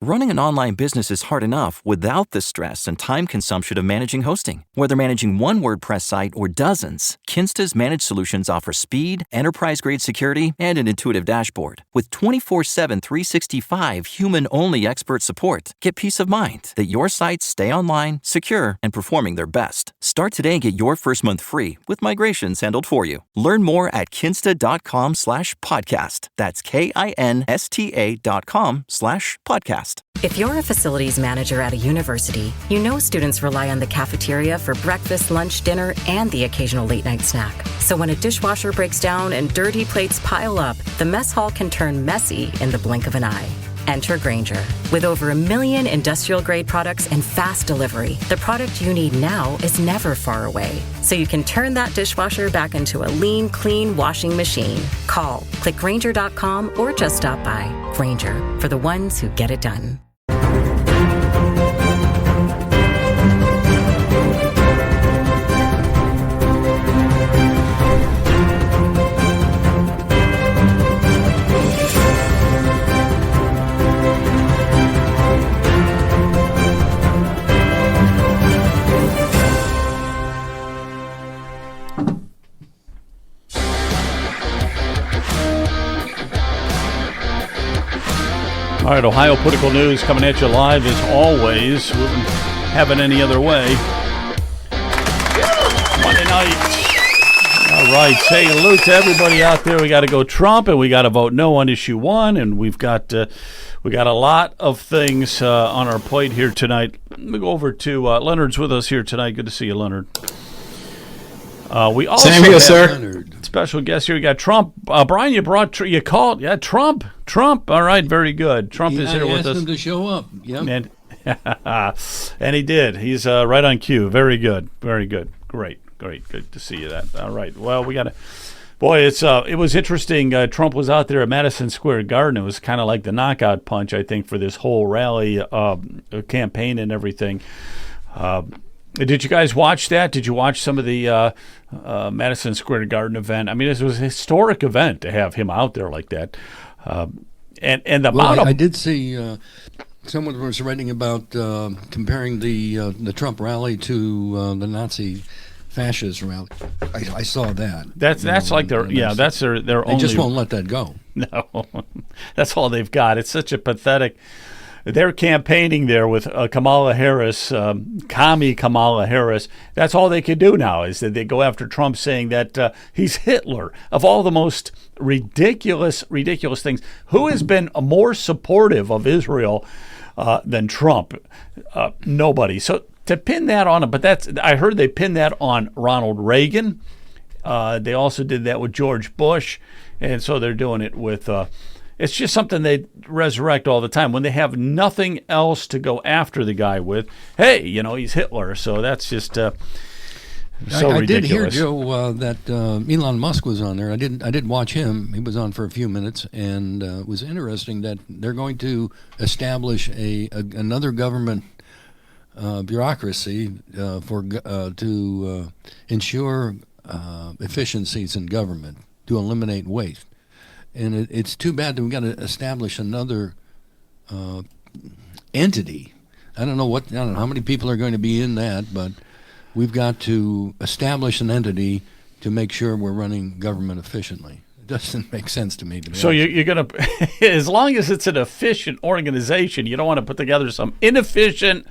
Running an online business is hard enough without the stress and time consumption of managing hosting. Whether managing one WordPress site or dozens, Kinsta's managed solutions offer speed, enterprise-grade security, and an intuitive dashboard. With 24/7 365 human-only expert support, get peace of mind that your sites stay online, secure, and performing their best. Start today and get your first month free with migrations handled for you. Learn more at kinsta.com/podcast. That's KINSTA.com/podcast. If you're a facilities manager at a university, you know students rely on the cafeteria for breakfast, lunch, dinner, and the occasional late-night snack. So when a dishwasher breaks down and dirty plates pile up, the mess hall can turn messy in the blink of an eye. Enter Grainger. With over 1 million industrial-grade products and fast delivery, the product you need now is never far away. So you can turn that dishwasher back into a lean, clean washing machine. Call, click Grainger.com, or just stop by. Grainger, for the ones who get it done. All right, Ohio political news coming at you live as always. We wouldn't have it any other way. Monday night. All right, say hello to everybody out there. We got to go Trump, and we got to vote no on issue 1, and we got a lot of things on our plate here tonight. Let me go over to Leonard's with us here tonight. Good to see you, Leonard. We also Same here, sir. Leonard. Special guest here. We got Trump. Brian, you called. Yeah, Trump. All right, very good. Trump is here with us. I asked him to show up. Yeah. And he did. He's right on cue. Very good. Very good. Great. Good to see you. That. All right. Well, we got to. Boy, it was interesting. Trump was out there at Madison Square Garden. It was kind of like the knockout punch, I think, for this whole rally campaign and everything. Did you guys watch that? Did you watch some of the Madison Square Garden event? I mean, it was a historic event to have him out there like that. I did see someone was writing about comparing the Trump rally to the Nazi fascist rally. I saw that. That's like their that's their they only. They just won't let that go. No, that's all they've got. It's such a pathetic. They're campaigning there with Kamala Harris, commie Kamala Harris. That's all they can do now is that they go after Trump, saying that he's Hitler. Of all the most ridiculous things, who has been more supportive of Israel than Trump? Nobody. So to pin that on him, but I heard they pinned that on Ronald Reagan. They also did that with George Bush, and so they're doing it with. It's just something they resurrect all the time when they have nothing else to go after the guy with. Hey, he's Hitler, so that's just so ridiculous. I did hear, Joe, that Elon Musk was on there. I did watch him. He was on for a few minutes, and it was interesting that they're going to establish another government bureaucracy to ensure efficiencies in government, to eliminate waste. And it's too bad that we've got to establish another entity. I don't know how many people are going to be in that, but we've got to establish an entity to make sure we're running government efficiently. It doesn't make sense to me. So you're going to, as long as it's an efficient organization, you don't want to put together some inefficient,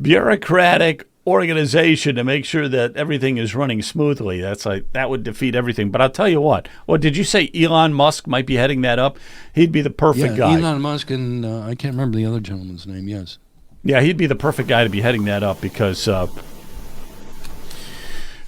bureaucratic organization to make sure that everything is running smoothly. That would defeat everything. But I'll tell you what. Well, did you say Elon Musk might be heading that up? He'd be the perfect guy. Elon Musk and I can't remember the other gentleman's name. Yes. Yeah, he'd be the perfect guy to be heading that up because. The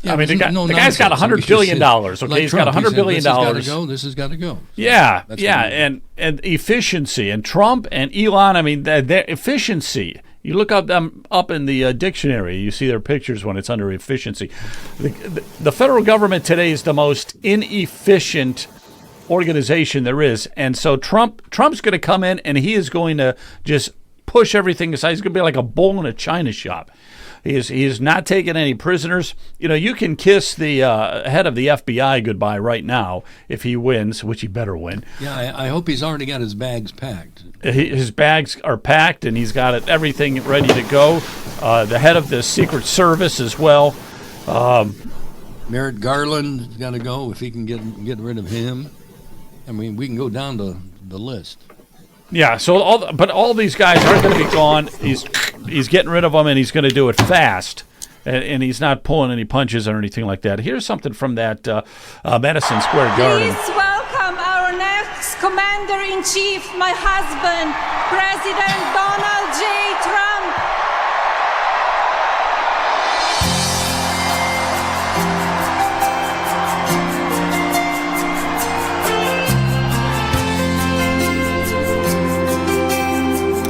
guy's got $100 billion. Okay, like he's Trump, got $100 billion. This has got to go. Yeah, and efficiency. And Trump and Elon. I mean, their efficiency. You look them up in the dictionary, you see their pictures when it's under efficiency. The federal government today is the most inefficient organization there is. And so Trump's going to come in and he is going to just push everything aside. He's going to be like a bull in a china shop. He is not taking any prisoners. You can kiss the head of the FBI goodbye right now if he wins, which he better win. Yeah, I hope he's already got his bags packed. His bags are packed, and he's got everything ready to go. The head of the Secret Service as well. Merrick Garland's got to go if he can get rid of him. I mean, we can go down the list. Yeah, so all these guys are going to be gone. He's getting rid of them, and he's going to do it fast. And he's not pulling any punches or anything like that. Here's something from that Madison Square Garden. Please welcome our next Commander-in-Chief, my husband, President Donald J. Trump.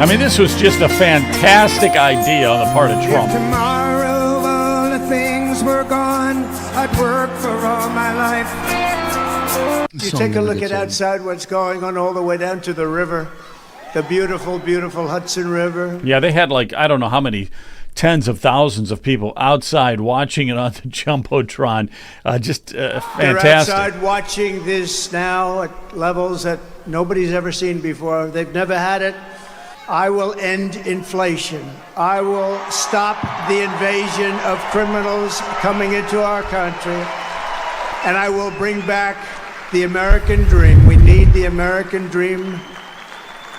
I mean, this was just a fantastic idea on the part of Trump. If tomorrow all the things were gone, I'd work for all my life. You take a look at outside what's going on all the way down to the river, the beautiful, beautiful Hudson River. Yeah, they had I don't know how many tens of thousands of people outside watching it on the Jumbotron. Just fantastic. They're outside watching this now at levels that nobody's ever seen before. They've never had it. I will end inflation. I will stop the invasion of criminals coming into our country. And I will bring back the American dream. We need the American dream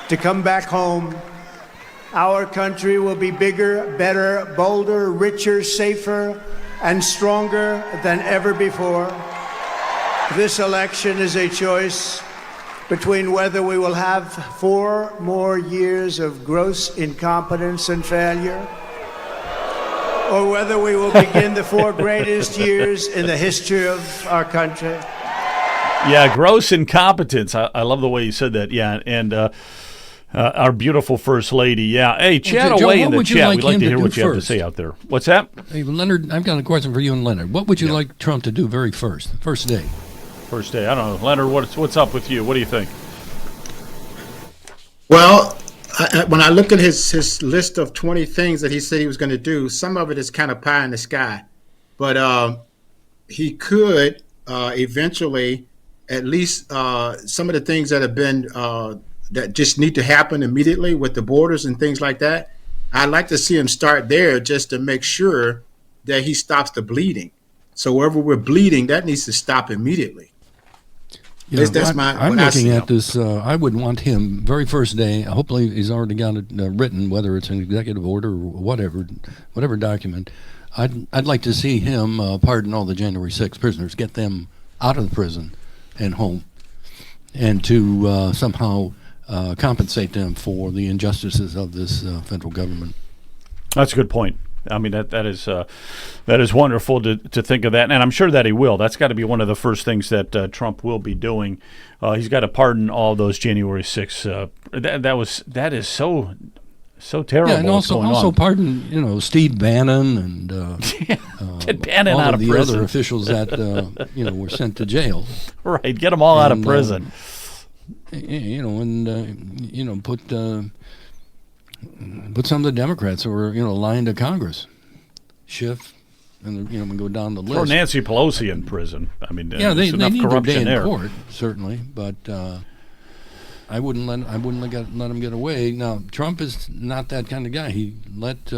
to come back home. Our country will be bigger, better, bolder, richer, safer, and stronger than ever before. This election is a choice between whether we will have 4 more years of gross incompetence and failure, or whether we will begin the 4 greatest years in the history of our country. Yeah, gross incompetence. I love the way you said that. Yeah, and our beautiful First Lady. Yeah. Hey, chat Joe, away in the chat. We'd like to hear what you have to first? say out there. What's that? Hey, Leonard, I've got a question for you and Leonard. What would you like Trump to do first day? First day. I don't know. Leonard, what's up with you? What do you think? Well, when I look at his list of 20 things that he said he was going to do, some of it is kind of pie in the sky. But he could eventually, at least some of the things that have been that just need to happen immediately with the borders and things like that, I'd like to see him start there just to make sure that he stops the bleeding. So wherever we're bleeding, that needs to stop immediately. Yeah, I'm looking at this. I would want him very first day. Hopefully, he's already got it written, whether it's an executive order or whatever document. I'd like to see him pardon all the January 6th prisoners, get them out of the prison and home, and to somehow compensate them for the injustices of this federal government. That's a good point. I mean, that is wonderful to think of that, and I'm sure that he will. That's got to be one of the first things that Trump will be doing. He's got to pardon all those January 6th. That is so terrible. Yeah, and also pardon Steve Bannon and get Bannon all out of of the prison. other officials that were sent to jail. Right, get them all out of prison. Put some of the Democrats who were, lying to Congress. Schiff, and we go down the list. Throw Nancy Pelosi in prison. I mean, yeah, they need their day in there. court, certainly, but I wouldn't let him get away. Now, Trump is not that kind of guy. He let.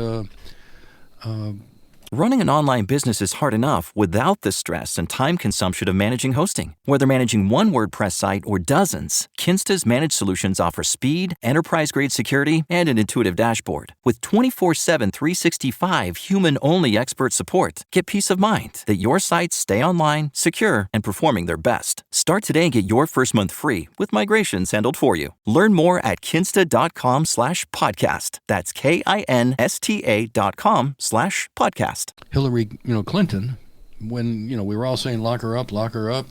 Running an online business is hard enough without the stress and time consumption of managing hosting. Whether managing one WordPress site or dozens, Kinsta's managed solutions offer speed, enterprise-grade security, and an intuitive dashboard. With 24/7, 365 human-only expert support, get peace of mind that your sites stay online, secure, and performing their best. Start today and get your first month free with migrations handled for you. Learn more at kinsta.com/podcast. That's KINSTA.com/podcast. Hillary, Clinton, when we were all saying lock her up,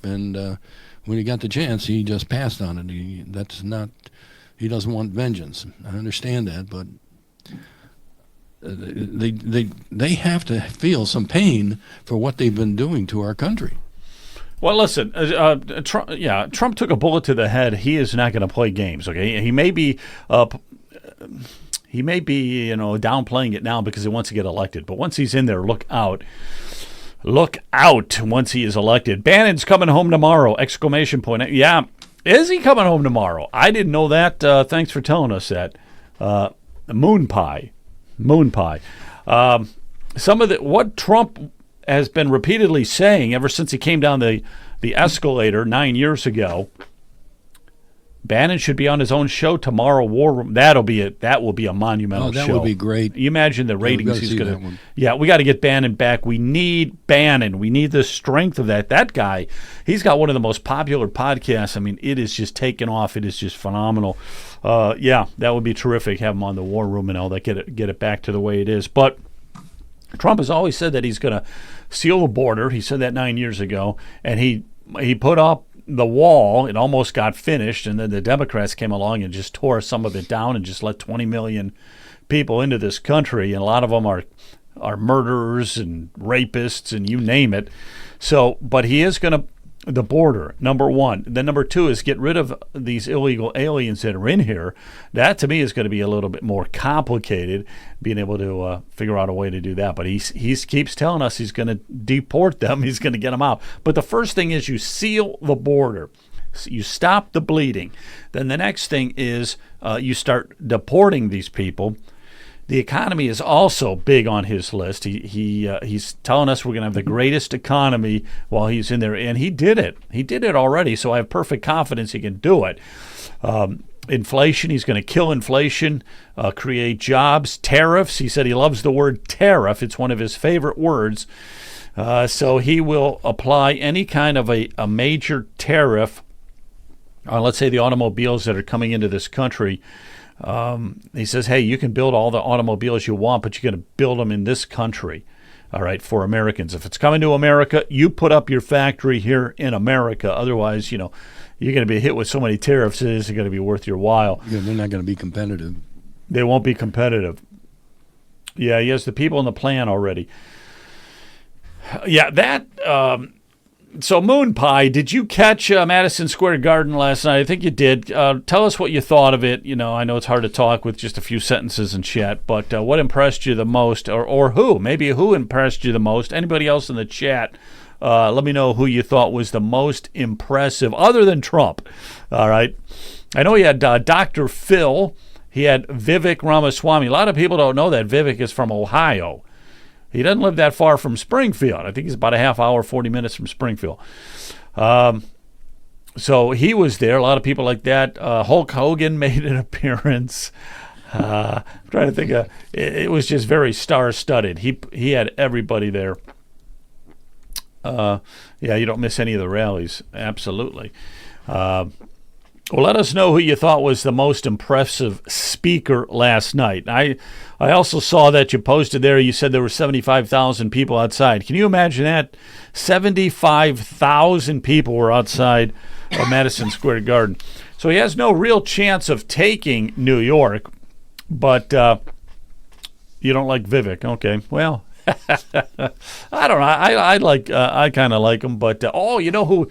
and when he got the chance, he just passed on it. He doesn't want vengeance. I understand that, but they have to feel some pain for what they've been doing to our country. Well, listen, Trump took a bullet to the head. He is not going to play games. Okay, he may be. He may be, downplaying it now because he wants to get elected. But once he's in there, look out. Look out once he is elected. Bannon's coming home tomorrow, ! Yeah, is he coming home tomorrow? I didn't know that. Thanks for telling us that. Moon pie. Some of what Trump has been repeatedly saying ever since he came down the escalator 9 years ago. Bannon should be on his own show tomorrow. War Room. That will be a monumental show. That would be great. You imagine the ratings he's going to. Yeah, we got to get Bannon back. We need Bannon. We need the strength of that. That guy, he's got one of the most popular podcasts. I mean, it is just taken off. It is just phenomenal. Yeah, that would be terrific. Have him on the War Room and all that. Get it back to the way it is. But Trump has always said that he's going to seal the border. He said that 9 years ago, and he put up the wall. It almost got finished, and then the Democrats came along and just tore some of it down and just let 20 million people into this country, and a lot of them are murderers and rapists and you name it. So, but he is going to the border, number one. Then number two is get rid of these illegal aliens that are in here. That to me is going to be a little bit more complicated, being able to figure out a way to do that. But he keeps telling us he's going to deport them. He's going to get them out. But the first thing is you seal the border. You stop the bleeding. Then the next thing is you start deporting these people. The economy is also big on his list. He's telling us we're going to have the greatest economy while he's in there, and he did it. He did it already, so I have perfect confidence he can do it. Inflation, he's going to kill inflation, create jobs. Tariffs, he said he loves the word tariff. It's one of his favorite words. So he will apply any kind of a major tariff on, let's say, the automobiles that are coming into this country. He says, hey, you can build all the automobiles you want, but you're going to build them in this country, all right, for Americans. If it's coming to America, you put up your factory here in America. Otherwise, you're going to be hit with so many tariffs, it isn't going to be worth your while. Yeah, they're not going to be competitive. They won't be competitive. Yeah, he has the people in the plan already. Yeah, that... So Moon Pie, did you catch Madison Square Garden last night? I think you did. Tell us what you thought of it. I know it's hard to talk with just a few sentences and chat, but what impressed you the most, or who? Maybe who impressed you the most? Anybody else in the chat? Let me know who you thought was the most impressive, other than Trump. All right. I know he had Dr. Phil. He had Vivek Ramaswamy. A lot of people don't know that Vivek is from Ohio. He doesn't live that far from Springfield. I think he's about a half hour, 40 minutes from Springfield. So he was there. A lot of people like that. Hulk Hogan made an appearance. I'm trying to think. It was just very star-studded. He had everybody there. Yeah, you don't miss any of the rallies. Absolutely. Well, let us know who you thought was the most impressive speaker last night. I also saw that you posted there, you said there were 75,000 people outside. Can you imagine that? 75,000 people were outside of Madison Square Garden. So he has no real chance of taking New York, but you don't like Vivek. Okay, well, I don't know. I kind of like him, but you know who...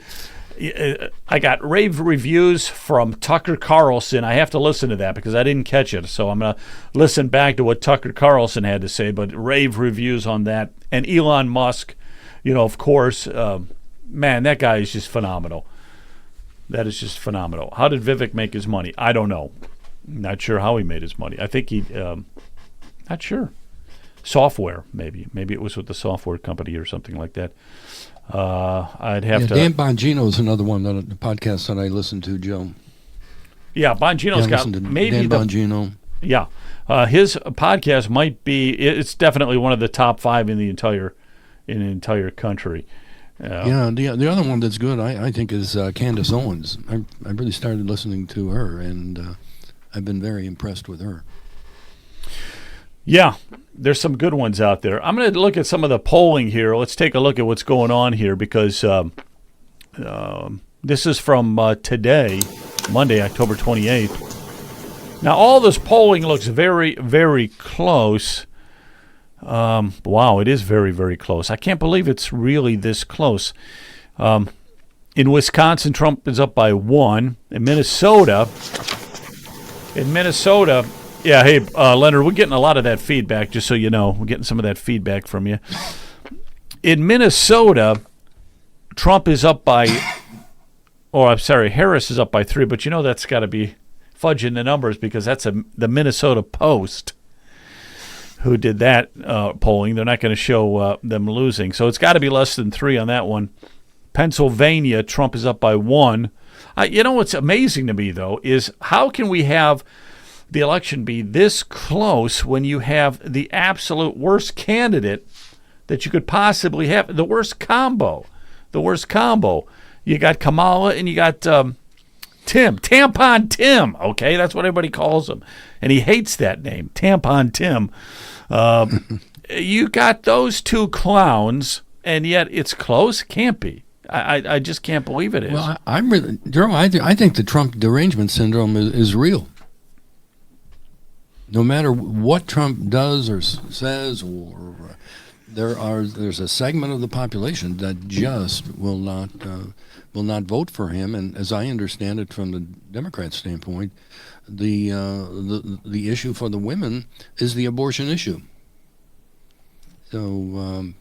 I got rave reviews from Tucker Carlson. I have to listen to that because I didn't catch it. So I'm going to listen back to what Tucker Carlson had to say, but rave reviews on that. And Elon Musk, of course, man, that guy is just phenomenal. That is just phenomenal. How did Vivek make his money? I don't know. Not sure how he made his money. I think not sure. Software, maybe. Maybe it was with the software company or something like that. I'd have to. Dan Bongino's another one, the podcast that I listen to, Joe. Yeah, Bongino's got maybe Dan Bongino. Yeah, his podcast might be. It's definitely one of the top 5 in the entire country. Yeah, the other one that's good, I think, is Candace Owens. I really started listening to her, and I've been very impressed with her. Yeah, there's some good ones out there. I'm going to look at some of the polling here. Let's take a look at what's going on here because this is from today, Monday, October 28th. Now, all this polling looks very, very close. Wow, it is very, very close. I can't believe it's really this close. In Wisconsin, Trump is up by 1. In Minnesota, Yeah, hey, Leonard, we're getting a lot of that feedback, just so you know. We're getting some of that feedback from you. In Minnesota, Trump is up by, Harris is up by 3, but that's got to be fudging the numbers because that's the Minnesota Post who did that polling. They're not going to show them losing. So it's got to be less than 3 on that one. Pennsylvania, Trump is up by 1. What's amazing to me, though, is how can we have the election be this close when you have the absolute worst candidate that you could possibly have, the worst combo. You got Kamala and you got Tampon Tim, okay? That's what everybody calls him. And he hates that name, Tampon Tim. You got those two clowns, and yet it's close? Can't be. I just can't believe it is. Well, I think the Trump derangement syndrome is real. No matter what Trump does or says, or there's a segment of the population that just will not vote for him. And as I understand it, from the Democrat standpoint, the issue for the women is the abortion issue. So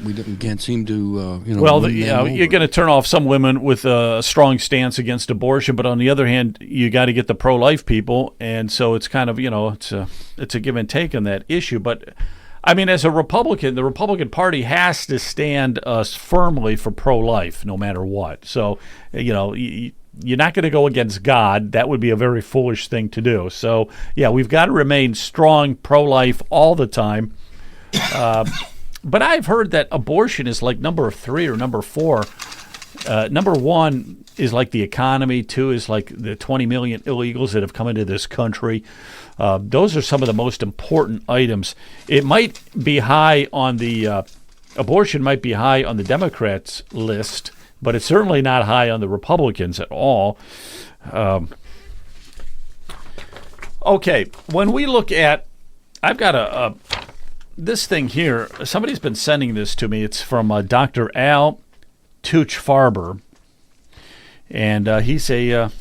we can't seem to, you're going to turn off some women with a strong stance against abortion, but on the other hand, you got to get the pro-life people, and so it's kind of, it's a give and take on that issue. But I mean, as a Republican, the Republican Party has to stand firmly for pro-life, no matter what. So, you're not going to go against God. That would be a very foolish thing to do. So, yeah, we've got to remain strong pro-life all the time. But I've heard that abortion is like number 3 or number 4. Number 1 is like the economy. 2 is like the 20 million illegals that have come into this country. Those are some of the most important items. It might be high on the abortion might be high on the Democrats' list, but it's certainly not high on the Republicans at all. Okay, when we look at, I've got this thing here. Somebody's been sending this to me. It's from Dr. Al Tuch-Farber, and he's got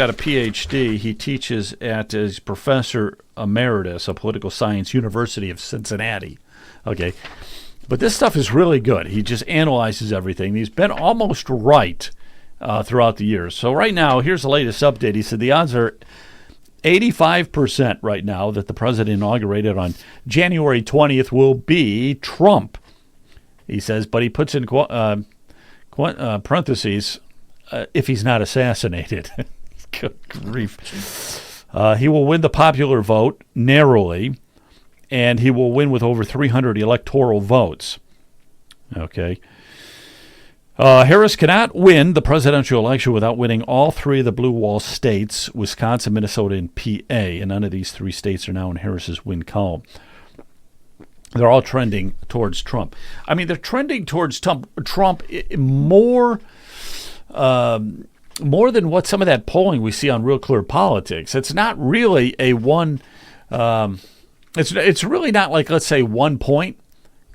a PhD. He teaches at his professor emeritus of political science, University of Cincinnati. Okay, but this stuff is really good. He just analyzes everything. He's been almost right throughout the years. So right now, here's the latest update. He said the odds are 85% right now that the president inaugurated on January 20th will be Trump. He says, but he puts in parentheses, if he's not assassinated. Good grief. He will win the popular vote narrowly, and he will win with over 300 electoral votes. Okay. Harris cannot win the presidential election without winning all 3 of the Blue Wall states, Wisconsin, Minnesota, and PA, and none of these 3 states are now in Harris's win column. They're all trending towards Trump. I mean, they're trending towards Trump more than what some of that polling we see on Real Clear Politics. It's not really a one. It's really not like, let's say, 1 point.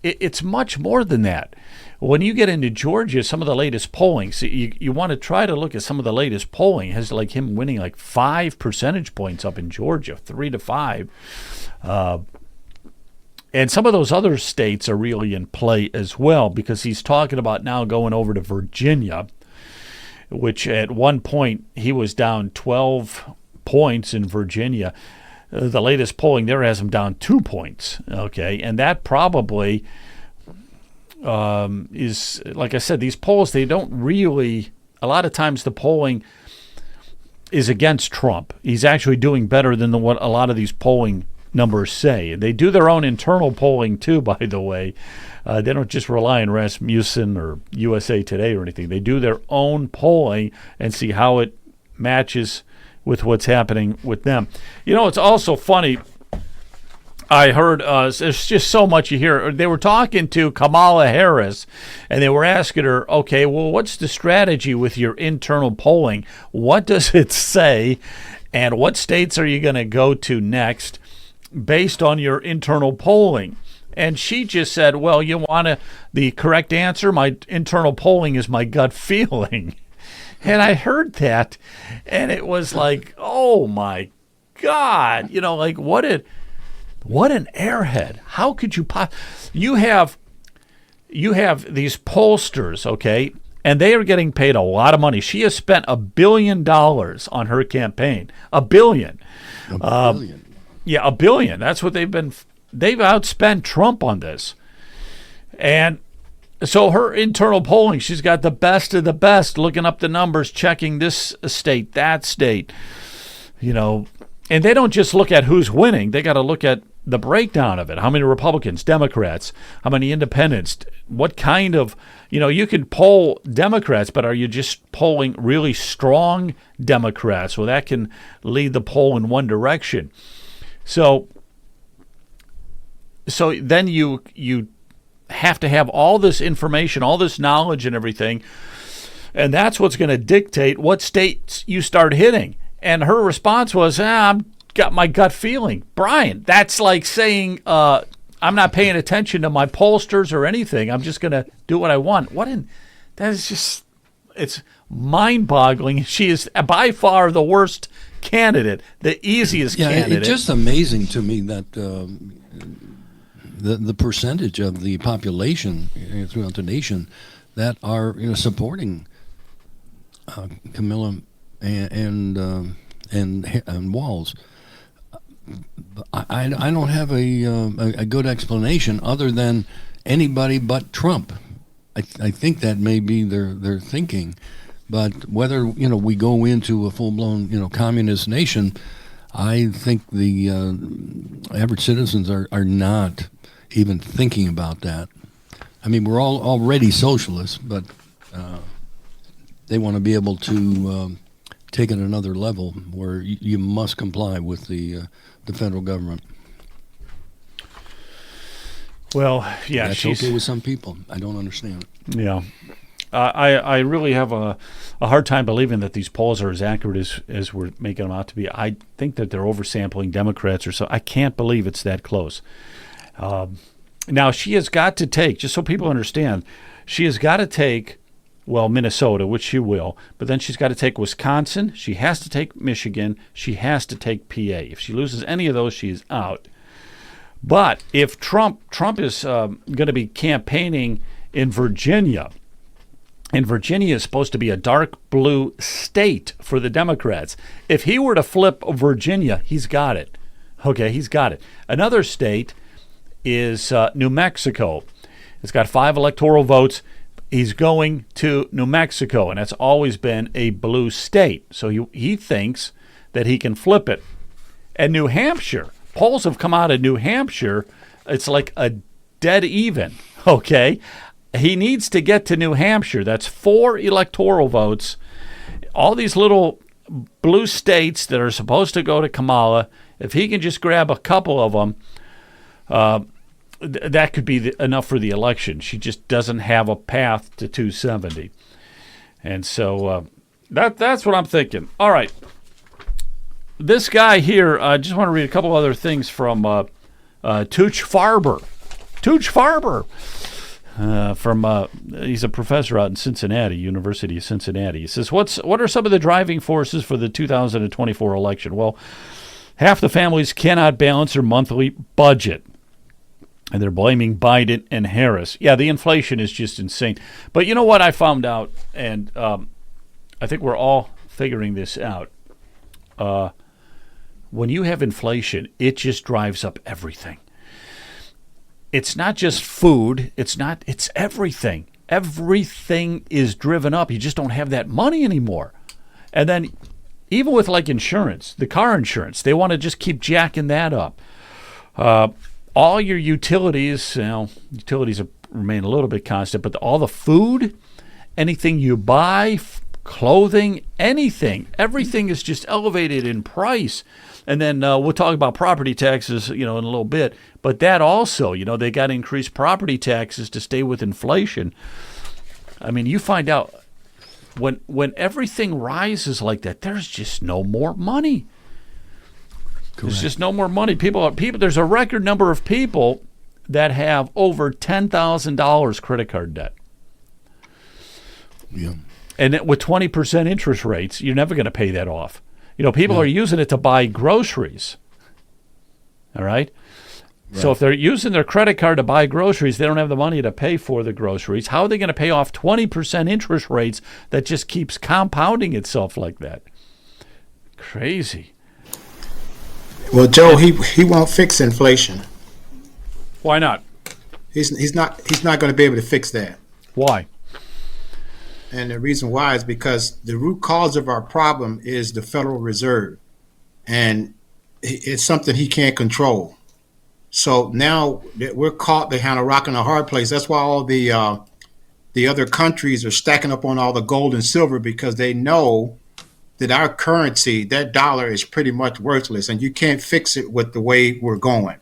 It's much more than that. When you get into Georgia, some of the latest polling, so you want to try to look at some of the latest polling, has like him winning like 5 percentage points up in Georgia, 3 to 5. And some of those other states are really in play as well, because he's talking about now going over to Virginia, which at one point he was down 12 points in Virginia. The latest polling there has him down 2 points. Okay, and that probably is, like I said, these polls, they don't really, a lot of times the polling is against Trump. He's actually doing better than what a lot of these polling numbers say. They do their own internal polling too, by the way. They don't just rely on Rasmussen or USA Today or anything. They do their own polling and see how it matches with what's happening with them. It's also funny. I heard there's just so much you hear. They were talking to Kamala Harris, and they were asking her, okay, well, what's the strategy with your internal polling? What does it say, and what states are you going to go to next based on your internal polling? And she just said, well, you want the correct answer? My internal polling is my gut feeling. And I heard that, and it was like, oh, my God, like what an airhead. How could you you have these pollsters, okay, and they are getting paid a lot of money. She has spent $1 billion on her campaign. $1 billion. $1 billion. Yeah, $1 billion. That's what they've outspent Trump on this. And so her internal polling, she's got the best of the best, looking up the numbers, checking this state, that state, and they don't just look at who's winning. They got to look at the breakdown of it. How many Republicans, Democrats, how many independents, what kind of, you can poll Democrats, but are you just polling really strong Democrats? Well, that can lead the poll in one direction. So then you have to have all this information, all this knowledge and everything, and that's what's going to dictate what states you start hitting. And her response was, I'm got my gut feeling. Brian, that's like saying I'm not paying attention to my pollsters or anything. I'm just going to do what I want. That is just, it's mind-boggling. She is by far the worst candidate, the easiest candidate. It's just amazing to me that the percentage of the population throughout the nation that are supporting Camilla and Walz. I don't have a good explanation other than anybody but Trump. I think that may be their thinking, but whether we go into a full-blown communist nation, I think the average citizens are not even thinking about that. I mean, we're all already socialists, but they want to be able to take it another level where you must comply with the federal government. Well, yeah, that's okay with some people. I don't understand it. Yeah, I really have a hard time believing that these polls are as accurate as we're making them out to be. I think that they're oversampling Democrats or so. I can't believe it's that close. Now she has got to take, just so people understand, she has got to take. Well, Minnesota, which she will, but then she's got to take Wisconsin. She has to take Michigan. She has to take PA. If she loses any of those, she's out. But if Trump is going to be campaigning in Virginia, and Virginia is supposed to be a dark blue state for the Democrats, if he were to flip Virginia, he's got it. Okay, he's got it. Another state is New Mexico. It's got 5 electoral votes. He's going to New Mexico, and that's always been a blue state. So he thinks that he can flip it. And New Hampshire, polls have come out of New Hampshire. It's like a dead even, okay? He needs to get to New Hampshire. That's 4 electoral votes. All these little blue states that are supposed to go to Kamala, if he can just grab a couple of them, that could be enough for the election. She just doesn't have a path to 270. And so that's what I'm thinking. All right. This guy here, I just want to read a couple other things from Tooch Farber. Tooch Farber. He's a professor out in Cincinnati, University of Cincinnati. He says, what are some of the driving forces for the 2024 election? Well, half the families cannot balance their monthly budget. And they're blaming Biden and Harris. Yeah, the inflation is just insane. But you know what I found out, and I think we're all figuring this out. When you have inflation, it just drives up everything. It's not just food. It's everything. Everything is driven up. You just don't have that money anymore. And then even with like insurance, the car insurance, they want to just keep jacking that up. All your utilities, utilities remain a little bit constant, but all the food, anything you buy, clothing, anything, everything is just elevated in price. And then we'll talk about property taxes, in a little bit. But that also, they got to increase property taxes to stay with inflation. I mean, you find out when everything rises like that, there's just no more money. Correct. There's just no more money. People. There's a record number of people that have over $10,000 credit card debt. Yeah. And with 20% interest rates, you're never going to pay that off. People are using it to buy groceries. All right? So if they're using their credit card to buy groceries, they don't have the money to pay for the groceries. How are they going to pay off 20% interest rates that just keeps compounding itself like that? Crazy. Well, Joe, he won't fix inflation. Why not? He's not going to be able to fix that. Why? And the reason why is because the root cause of our problem is the Federal Reserve, and it's something he can't control. So now that we're caught behind a rock and a hard place. That's why all the other countries are stacking up on all the gold and silver, because they know that our currency, that dollar, is pretty much worthless, and you can't fix it with the way we're going.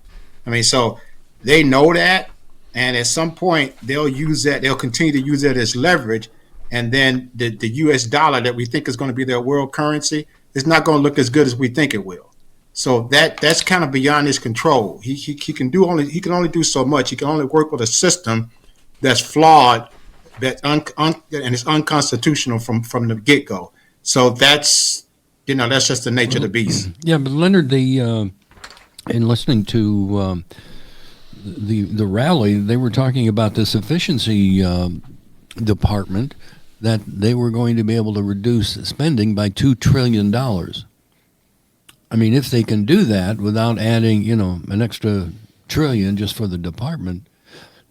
I mean, so they know that, and at some point they'll use that. They'll continue to use that as leverage, and then the U.S. dollar that we think is going to be their world currency is not going to look as good as we think it will. So that's kind of beyond his control. He can only do so much. He can only work with a system that's flawed, and it's unconstitutional from the get-go. So that's just the nature of the beast. Yeah, but Leonard, in listening to the rally, they were talking about this efficiency department, that they were going to be able to reduce spending by $2 trillion. I mean, if they can do that without adding, an extra trillion just for the department,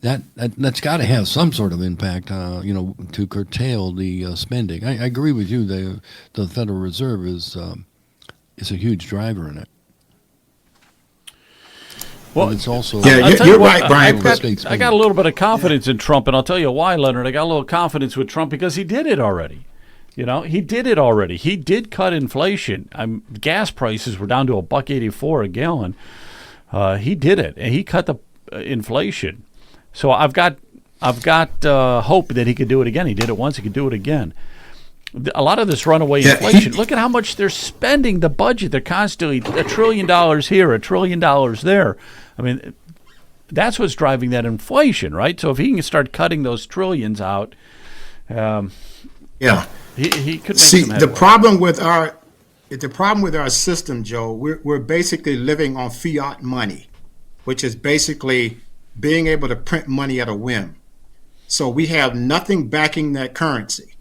that's got to have some sort of impact, to curtail the spending. I agree with you. The Federal Reserve is a huge driver in it. Well, but it's also you're right, Brian. I got a little bit of confidence in Trump, and I'll tell you why, Leonard. I got a little confidence with Trump because he did it already. He did it already. He did cut inflation. Gas prices were down to $1.84 a gallon. He did it, and he cut the inflation. So I've got hope that he could do it again. He did it once. He could do it again. A lot of this runaway inflation. Look at how much they're spending the budget. They're constantly $1 trillion here, $1 trillion there. I mean, that's what's driving that inflation, right? So if he can start cutting those trillions out, he could make some headway. The problem with our system, Joe, we're basically living on fiat money, which is basically being able to print money at a whim. So we have nothing backing that currency.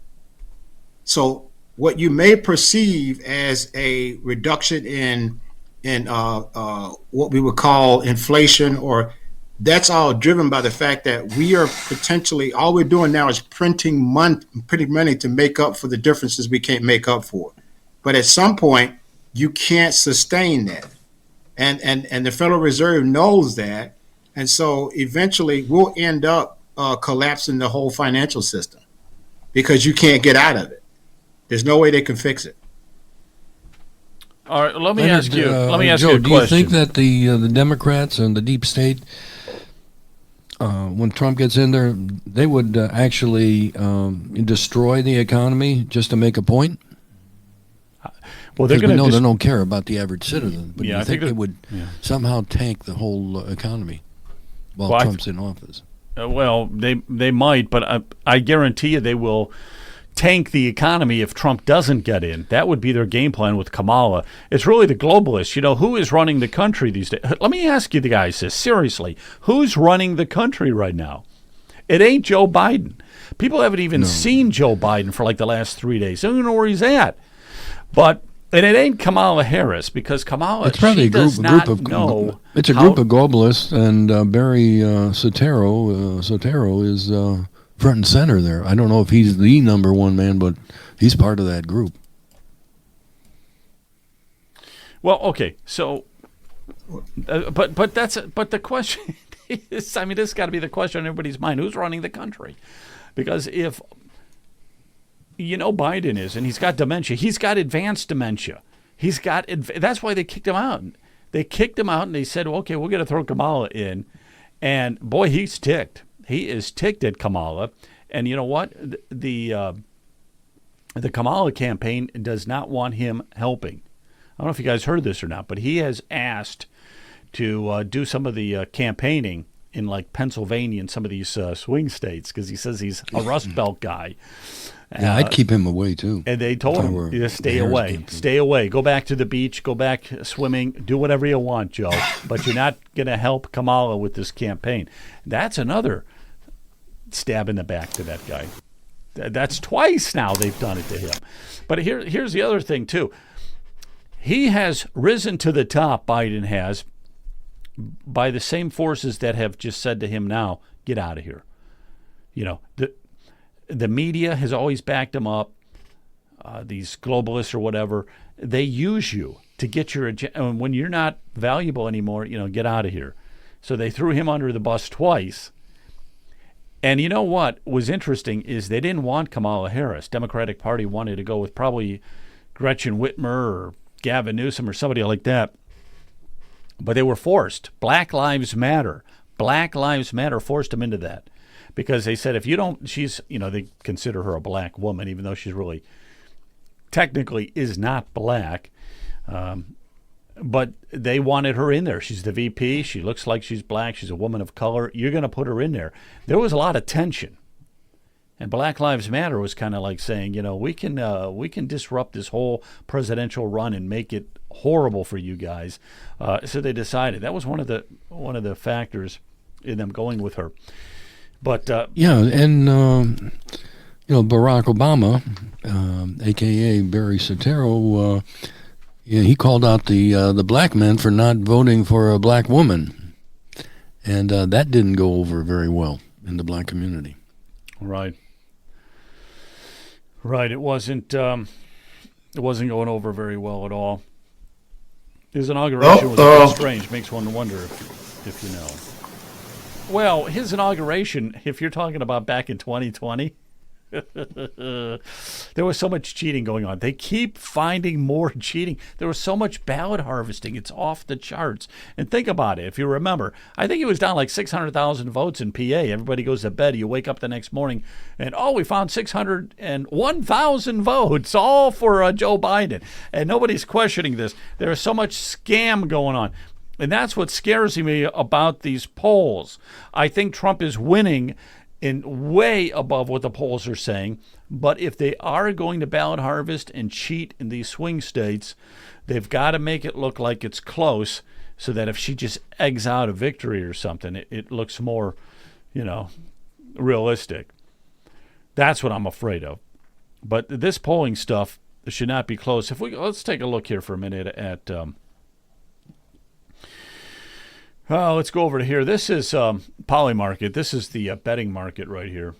So what you may perceive as a reduction in what we would call inflation, or that's all driven by the fact that we are potentially, all we're doing now is printing money to make up for the differences we can't make up for. But at some point, you can't sustain that. And the Federal Reserve knows that. And so eventually we'll end up collapsing the whole financial system because you can't get out of it. There's no way they can fix it. All right, let me ask you Joe, a question. Do you think that the Democrats and the deep state, when Trump gets in there, they would actually destroy the economy just to make a point? Well, they're going to. They don't care about the average citizen, but I think they would somehow tank the whole economy while Trump's in office. They might, but I guarantee you they will tank the economy if Trump doesn't get in. That would be their game plan with Kamala. It's really the globalists. Who is running the country these days? Let me ask you the guys this, seriously. Who's running the country right now? It ain't Joe Biden. People haven't even seen Joe Biden for like the last 3 days. They don't even know where he's at. And it ain't Kamala Harris, because Kamala, it's probably It's a group of globalists, and Barry Soetoro is front and center there. I don't know if he's the number one man, but he's part of that group. Well, okay, so, but the question is, this has got to be the question on everybody's mind: who's running the country? Because if Biden is, and he's got dementia. He's got advanced dementia. That's why they kicked him out. They kicked him out, and they said, okay, we're going to throw Kamala in. And boy, he's ticked. He is ticked at Kamala. And you know what? The Kamala campaign does not want him helping. I don't know if you guys heard this or not, but he has asked to do some of the campaigning in like Pennsylvania and some of these swing states, because he says he's a Rust Belt guy. Yeah, I'd keep him away too. And they told him, "You stay away, stay away. Go back to the beach, go back swimming, do whatever you want, Joe. But you're not going to help Kamala with this campaign." That's another stab in the back to that guy. That's twice now they've done it to him. But here's the other thing too. He has risen to the top, Biden has, by the same forces that have just said to him now, "Get out of here." You know, the media has always backed him up. These globalists or whatever, they use you to get your agenda. When you're not valuable anymore, get out of here. So they threw him under the bus twice. And you know what was interesting is they didn't want Kamala Harris. Democratic Party wanted to go with probably Gretchen Whitmer or Gavin Newsom or somebody like that. But they were forced. Black Lives Matter. Black Lives Matter forced them into that. Because they said if you don't, they consider her a black woman, even though she's really technically is not black. But they wanted her in there. She's the VP. She looks like she's black. She's a woman of color. You're going to put her in there. There was a lot of tension. And Black Lives Matter was kind of like saying, we can disrupt this whole presidential run and make it horrible for you guys. So they decided that was one of the factors in them going with her. But and Barack Obama, a.k.a. Barry Soetoro, he called out the black men for not voting for a black woman, and that didn't go over very well in the black community. Right. It wasn't going over very well at all. His inauguration was a bit strange. Makes one wonder if you know. Well, his inauguration, if you're talking about back in 2020, there was so much cheating going on. They keep finding more cheating. There was so much ballot harvesting. It's off the charts. And think about it. If you remember, I think it was down like 600,000 votes in PA. Everybody goes to bed. You wake up the next morning and, we found 601,000 votes, all for Joe Biden. And nobody's questioning this. There is so much scam going on. And that's what scares me about these polls. I think Trump is winning in way above what the polls are saying. But if they are going to ballot harvest and cheat in these swing states, they've got to make it look like it's close so that if she just eggs out a victory or something, it looks more, realistic. That's what I'm afraid of. But this polling stuff should not be close. Let's take a look here for a minute at... let's go over to here. This is Polymarket. This is the betting market right here.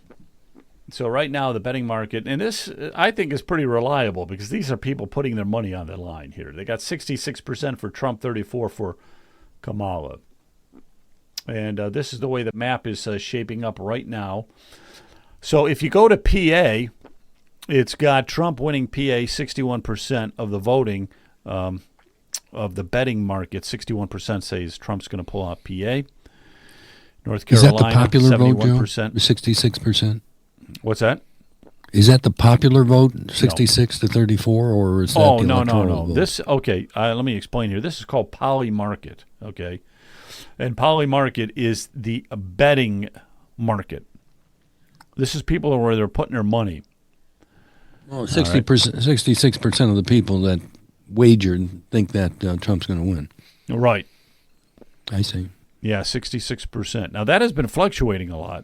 So right now the betting market, and this I think is pretty reliable because these are people putting their money on the line here. They got 66% for Trump, 34% for Kamala. And this is the way the map is shaping up right now. So if you go to PA, it's got Trump winning PA 61% of the voting of the betting market. 61% says Trump's going to pull out PA. North Carolina, is that the popular 71%. Vote, Joe? 66%? What's that? Is that the popular vote, 66 to 34, or is that the electoral vote? This, okay, let me explain here. This is called Polymarket, okay? And Polymarket is the betting market. This is people where they're putting their money. Oh, 66% of the people that wagered think that Trump's going to win. Right. I see. Yeah, 66%. Now that has been fluctuating a lot.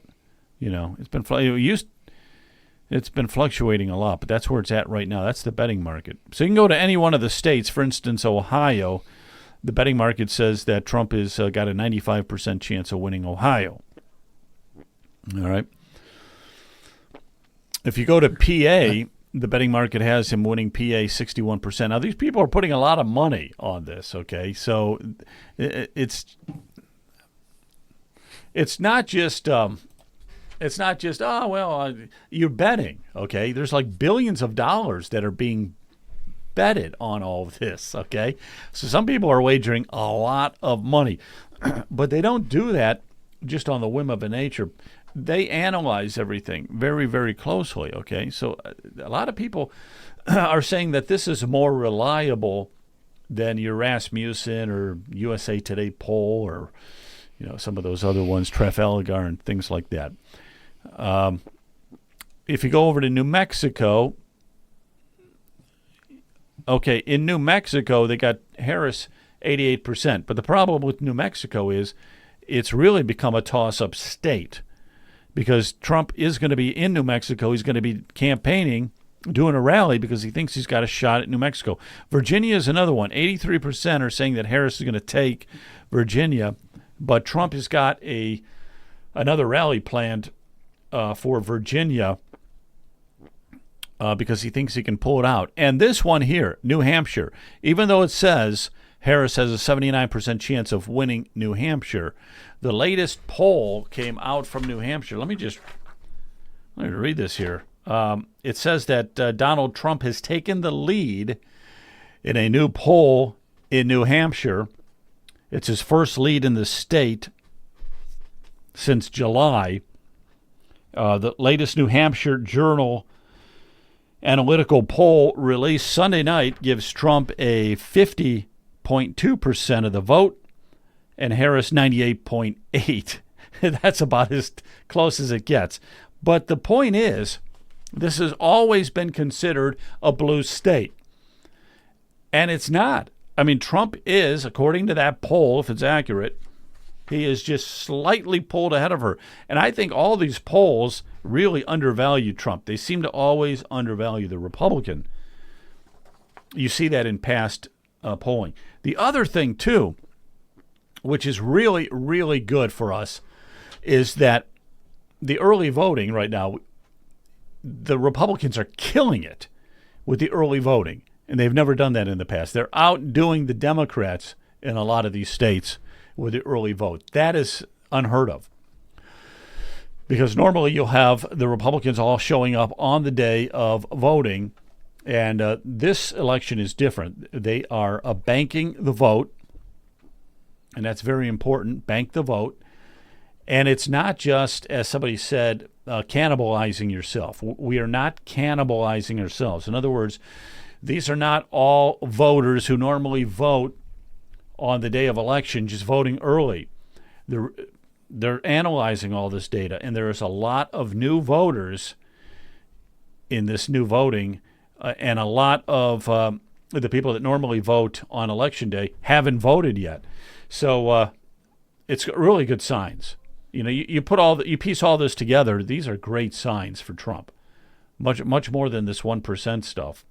It's been fluctuating a lot, but that's where it's at right now. That's the betting market. So you can go to any one of the states. For instance, Ohio, the betting market says that Trump has got a 95% chance of winning Ohio. All right. If you go to PA, the betting market has him winning PA 61%. Now, these people are putting a lot of money on this, okay? So it's not just you're betting, okay? There's like billions of dollars that are being betted on all of this, okay? So some people are wagering a lot of money, but they don't do that just on the whim of a nature. They analyze everything very, very closely, okay? So a lot of people are saying that this is more reliable than your Rasmussen or USA Today poll or, some of those other ones, Trafalgar and things like that. if you go over to New Mexico, okay, in New Mexico, they got Harris 88%. But the problem with New Mexico is it's really become a toss-up state because Trump is going to be in New Mexico. He's going to be campaigning, doing a rally because he thinks he's got a shot at New Mexico. Virginia is another one. 83% are saying that Harris is going to take Virginia, but Trump has got another rally planned for Virginia because he thinks he can pull it out. And this one here, New Hampshire, even though it says Harris has a 79% chance of winning New Hampshire, the latest poll came out from New Hampshire. Let me read this here. It says that Donald Trump has taken the lead in a new poll in New Hampshire. It's his first lead in the state since July. The latest New Hampshire Journal analytical poll released Sunday night gives Trump a 50.2% of the vote and Harris 98.8%. That's about as close as it gets. But the point is, this has always been considered a blue state. And it's not. I mean, Trump is, according to that poll, if it's accurate, he is just slightly pulled ahead of her. And I think all these polls really undervalue Trump. They seem to always undervalue the Republican. You see that in past polling. The other thing, too, which is really, really good for us, is that the early voting right now, the Republicans are killing it with the early voting. And they've never done that in the past. They're outdoing the Democrats in a lot of these states with the early vote. That is unheard of. Because normally you'll have the Republicans all showing up on the day of voting, and this election is different. They are banking the vote, and that's very important, bank the vote. And it's not just, as somebody said, cannibalizing yourself. We are not cannibalizing ourselves. In other words, these are not all voters who normally vote on the day of election, just voting early. They're analyzing all this data, and there is a lot of new voters in this new voting, and a lot of the people that normally vote on Election Day haven't voted yet. So it's really good signs. You know, you piece all this together. These are great signs for Trump, much more than this 1% stuff.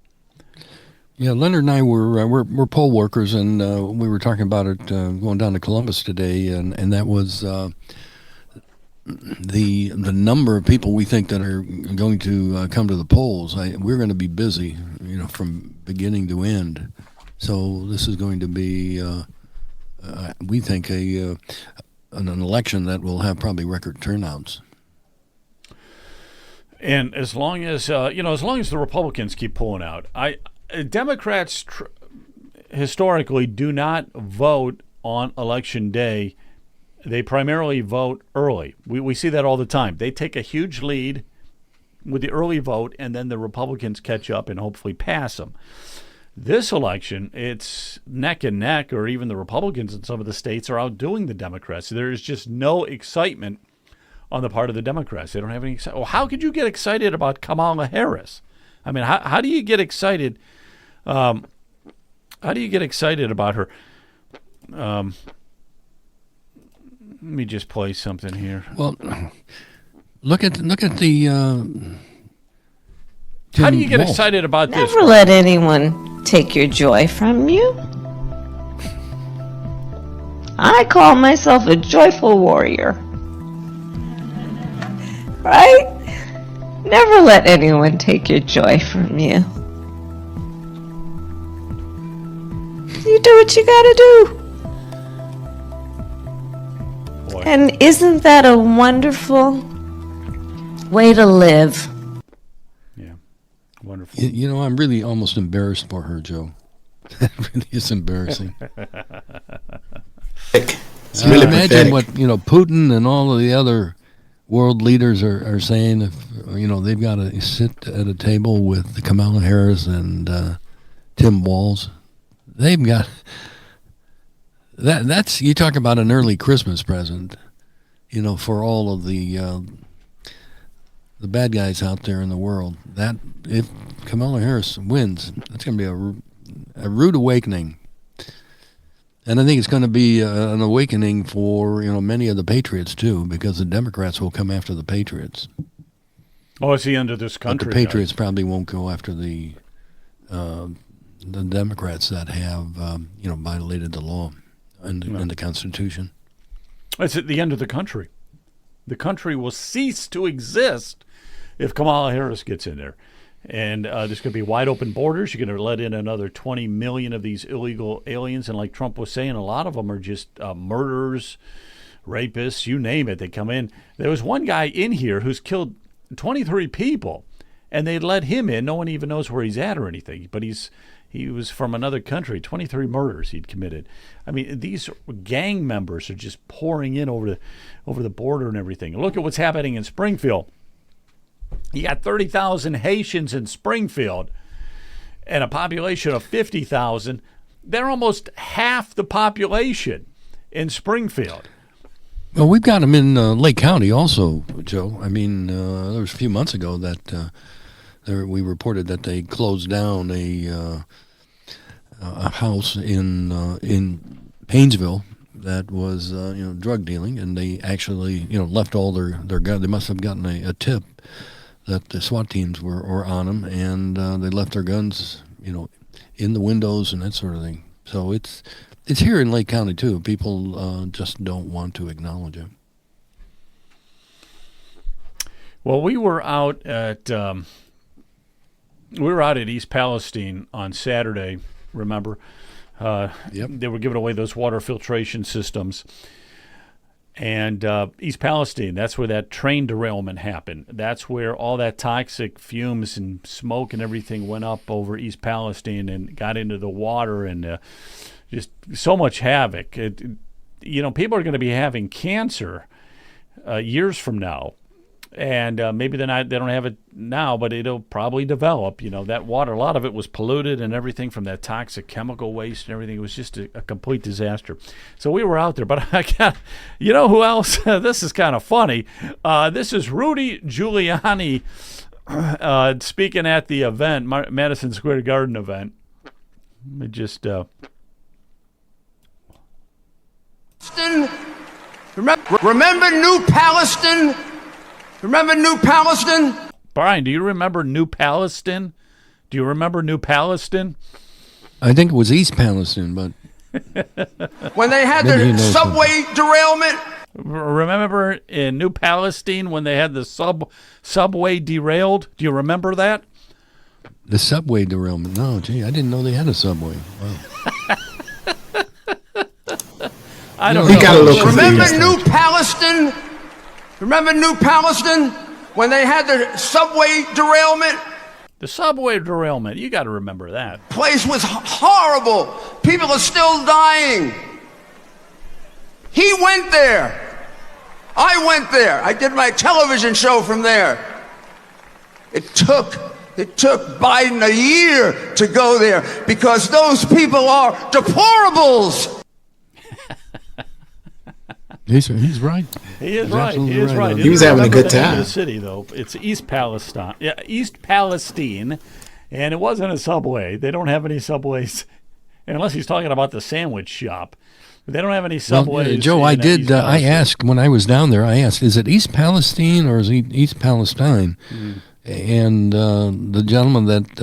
Yeah, Leonard and I we're poll workers, and we were talking about it going down to Columbus today, and that was the number of people we think that are going to come to the polls. We're going to be busy, from beginning to end. So this is going to be, we think, an election that will have probably record turnouts. And as long as as long as the Republicans keep pulling out, Democrats historically do not vote on Election Day. They primarily vote early. We see that all the time. They take a huge lead with the early vote, and then the Republicans catch up and hopefully pass them. This election, it's neck and neck, or even the Republicans in some of the states are outdoing the Democrats. There is just no excitement on the part of the Democrats. They don't have any excitement. Well, how could you get excited about Kamala Harris? I mean, how do you get excited? How do you get excited about her? Let me just play something here. Well, look at the. How do you get excited about this? Never let anyone take your joy from you. I call myself a joyful warrior. Right? Never let anyone take your joy from you. You do what you gotta do. Boy. And isn't that a wonderful way to live? Yeah, wonderful. I'm really almost embarrassed for her, Joe. That really is embarrassing. It's really imagine pathetic. what Putin and all of the other world leaders are saying if they've got to sit at a table with Kamala Harris and Tim Walz. They've got that's you talk about an early Christmas present, for all of the the bad guys out there in the world. That if Kamala Harris wins, that's going to be a rude awakening. And I think it's going to be an awakening for many of the patriots too, because the Democrats will come after the patriots. Oh, it's the end of this country. But the patriots probably won't go after the Democrats that have violated the law and the Constitution. It's at the end of the country. The country will cease to exist if Kamala Harris gets in there. And there's going to be wide open borders. You're going to let in another 20 million of these illegal aliens. And like Trump was saying, a lot of them are just murderers, rapists, you name it. They come in. There was one guy in here who's killed 23 people, and they let him in. No one even knows where he's at or anything. But he was from another country. 23 murders he'd committed. I mean, these gang members are just pouring in over the border and everything. Look at what's happening in Springfield. You got 30,000 Haitians in Springfield and a population of 50,000. They're almost half the population in Springfield. Well, we've got them in Lake County also, Joe. I mean, there was a few months ago that we reported that they closed down a house in Painesville that was drug dealing, and they actually left all their guns. They must have gotten a tip that the SWAT teams were on them, and they left their guns in the windows and that sort of thing. So it's here in Lake County too. People just don't want to acknowledge it. Well, we were out at East Palestine on Saturday. Remember? Yep. They were giving away those water filtration systems. And East Palestine, that's where that train derailment happened. That's where all that toxic fumes and smoke and everything went up over East Palestine and got into the water, and just so much havoc. People are going to be having cancer years from now. And maybe they don't have it now, but it'll probably develop. That water, a lot of it was polluted and everything from that toxic chemical waste and everything. It was just a complete disaster. So we were out there. But I got, who else? This is kind of funny. This is Rudy Giuliani speaking at the event, Madison Square Garden event. Let me just... Remember New Palestine? Remember New Palestine? Brian, do you remember New Palestine? Do you remember New Palestine? I think it was East Palestine, but... When they had the subway derailment? Remember in New Palestine when they had the subway derailed? Do you remember that? The subway derailment? No, gee, I didn't know they had a subway. Wow. I don't know. Got a little Remember New Palestine? Remember New Palestine when they had the subway derailment? The subway derailment. You got to remember that. Place was horrible. People are still dying. He went there. I went there. I did my television show from there. It took Biden a year to go there because those people are deplorables. He's right. He is right. He is right. He was having a good time. The city, though, it's East Palestine. Yeah, East Palestine, and it wasn't a subway. They don't have any subways, unless he's talking about the sandwich shop. They don't have any subways. Well, Joe, I did. I asked when I was down there. I asked, "Is it East Palestine or is it East Palestine?" And the gentleman that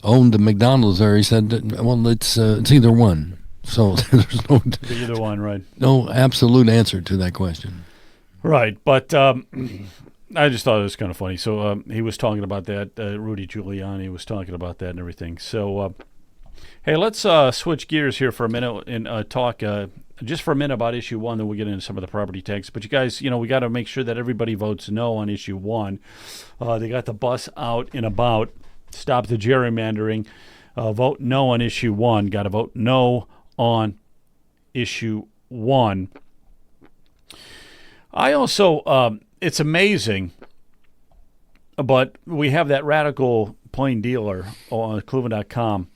owned the McDonald's there, he said, "Well, it's either one." So there's no either one, right? No absolute answer to that question. Right, but I just thought it was kind of funny. So he was talking about that. Rudy Giuliani was talking about that and everything. So, hey, let's switch gears here for a minute and talk just for a minute about issue 1. Then we'll get into some of the property tax. But you guys, we got to make sure that everybody votes no on issue 1. They got the bus out and about. Stop the gerrymandering. Vote no on issue 1. Got to vote no on issue 1. I also, it's amazing, but we have that radical plain dealer on Cleveland.com,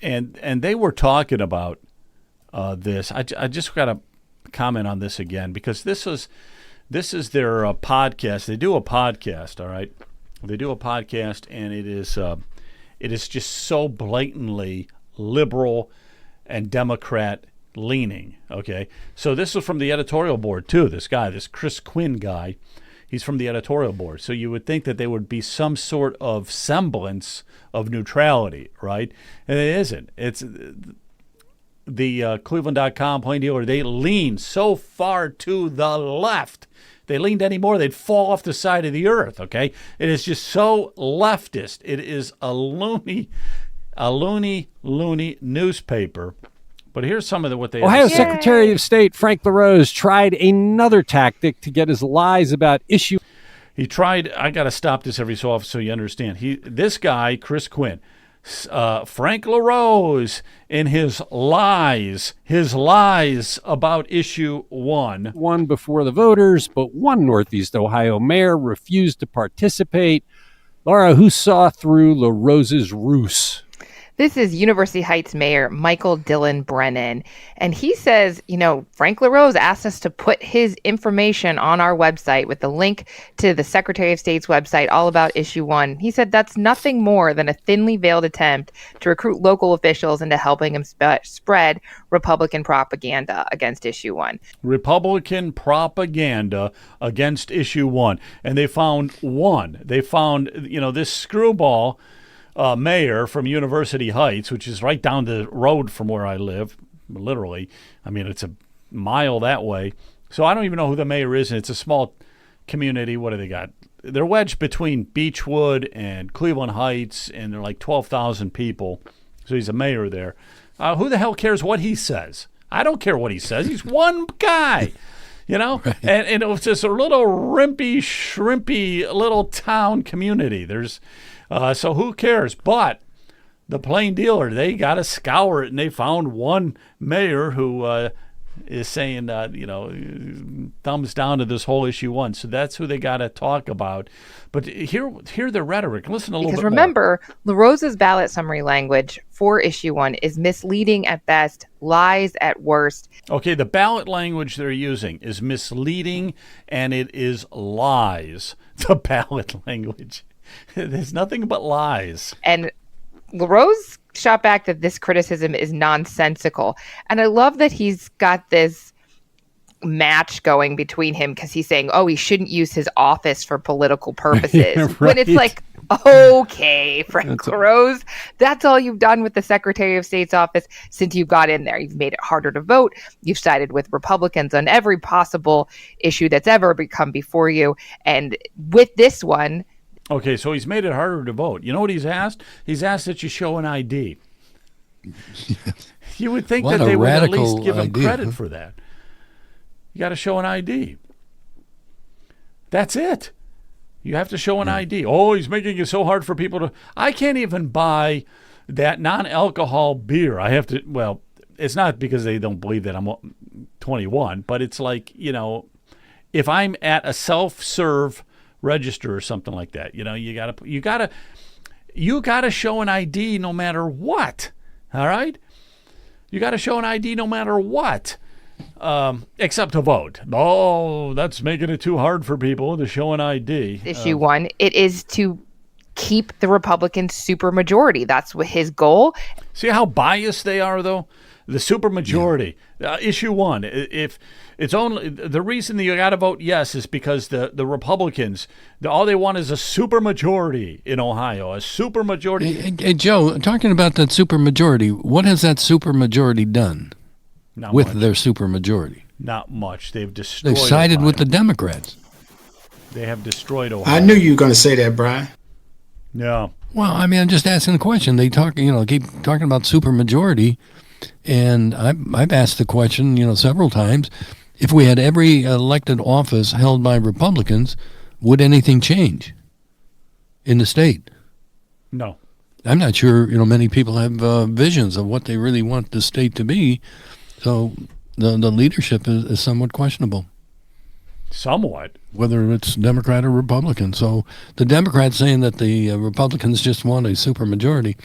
and they were talking about this. I just got to comment on this again because this is This is their podcast. They do a podcast, all right? They do a podcast, and it is just so blatantly liberal and Democrat leaning, okay? So this is from the editorial board, too, this Chris Quinn guy. He's from the editorial board. So you would think that there would be some sort of semblance of neutrality, right? And it isn't. It's the Cleveland.com Plain Dealer. They lean so far to the left. If they leaned any more, they'd fall off the side of the earth, okay? It is just so leftist. It is a loony newspaper. But here's some of what they Ohio Secretary of State Frank LaRose tried another tactic to get his lies about issue. He tried. I got to stop this every so often so you understand. This guy, Chris Quinn, Frank LaRose, in his lies about issue 1. One before the voters, but one Northeast Ohio mayor refused to participate. Laura, who saw through LaRose's ruse? This is University Heights Mayor Michael Dillon Brennan. And he says, Frank LaRose asked us to put his information on our website with the link to the Secretary of State's website all about issue 1. He said that's nothing more than a thinly veiled attempt to recruit local officials into helping him spread Republican propaganda against issue 1. Republican propaganda against issue 1. And they found one. They found, this screwball mayor from University Heights, which is right down the road from where I live, literally. I mean, it's a mile that way. So I don't even know who the mayor is, and it's a small community. What do they got? They're wedged between Beechwood and Cleveland Heights, and they're like 12,000 people. So he's a mayor there. Who the hell cares what he says? I don't care what he says. He's one guy. Right. And it was just a little shrimpy little town community. So who cares? But the Plain Dealer, they got to scour it, and they found one mayor who is saying, thumbs down to this whole issue 1. So that's who they got to talk about. But hear the rhetoric. Listen a little bit more. Because remember, LaRose's ballot summary language for issue 1 is misleading at best, lies at worst. Okay, the ballot language they're using is misleading, and it is lies. The ballot language. There's nothing but lies. And LaRose shot back that this criticism is nonsensical. And I love that he's got this match going between him because he's saying, he shouldn't use his office for political purposes. Yeah, right. When it's like, okay, Frank LaRose, that's all you've done with the Secretary of State's office since you got in there. You've made it harder to vote. You've sided with Republicans on every possible issue that's ever come before you. And with this one, okay, so he's made it harder to vote. You know what he's asked? He's asked that you show an ID. You would think that they would at least give him credit for that. You got to show an ID. That's it. You have to show an ID. Oh, he's making it so hard for people to... I can't even buy that non-alcohol beer. I have to... Well, it's not because they don't believe that I'm 21, but it's like, if I'm at a self-serve register or something like that, you gotta show an ID no matter what. All right, you gotta show an ID no matter what, except to vote. That's making it too hard for people to show an ID. Issue 1, it is to keep the Republican supermajority. That's what his goal. See how biased they are, though. The supermajority. Issue 1. If it's only the reason that you got to vote yes is because the Republicans, all they want is a supermajority in Ohio, a supermajority. Hey, Joe, talking about that supermajority, what has that supermajority done with their supermajority? Not much. They've destroyed. They've sided Ohio. with the Democrats. They have destroyed Ohio. I knew you were going to say that, Brian. Yeah. Well, I mean, I'm just asking the question. They keep talking about supermajority. And I've asked the question, several times, if we had every elected office held by Republicans, would anything change in the state? No. I'm not sure, many people have visions of what they really want the state to be. So the leadership is somewhat questionable. Somewhat. Whether it's Democrat or Republican. So the Democrats saying that the Republicans just want a supermajority.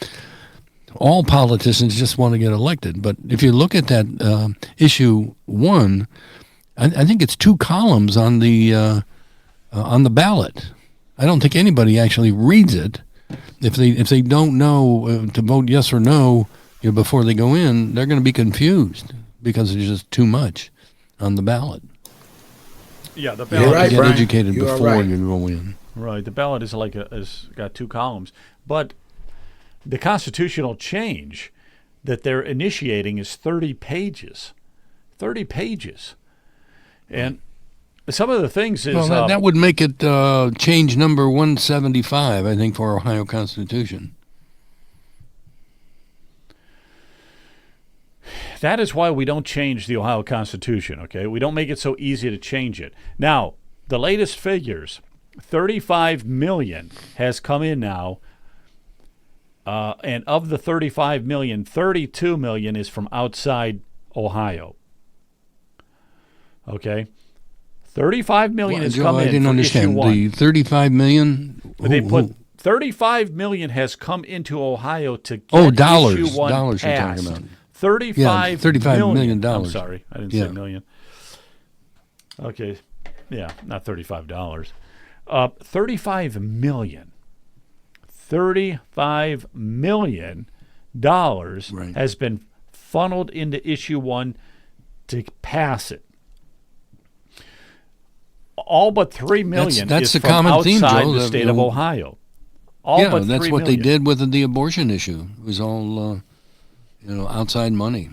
All politicians just want to get elected. But if you look at that issue 1, I think it's 2 columns on the ballot. I don't think anybody actually reads it. If they don't know to vote yes or no before they go in, they're going to be confused because there's just too much on the ballot. Yeah, the ballot. You're right, get Brian. educated You are before right. you go in. Right, the ballot is has got 2 columns, but the constitutional change that they're initiating is 30 pages. 30 pages. And some of the things is... Well, that would make it change number 175, I think, for Ohio Constitution. That is why we don't change the Ohio Constitution, okay? We don't make it so easy to change it. Now, the latest figures, 35 million has come in now, and of the 35 million, 32 million is from outside Ohio. Okay? 35 million has come in. I didn't understand. The 35 million? They put 35 million has come into Ohio to get dollars. issue 1 Dollars passed. you're talking about. $35 million. I'm sorry. I didn't say million. Okay. Yeah, not $35. $35 million. $35 million has been funneled into issue 1 to pass it. All but 3 million that's is the from common outside theme, Joe, the state of Ohio. But that's what they did with the abortion issue. It was all, outside money.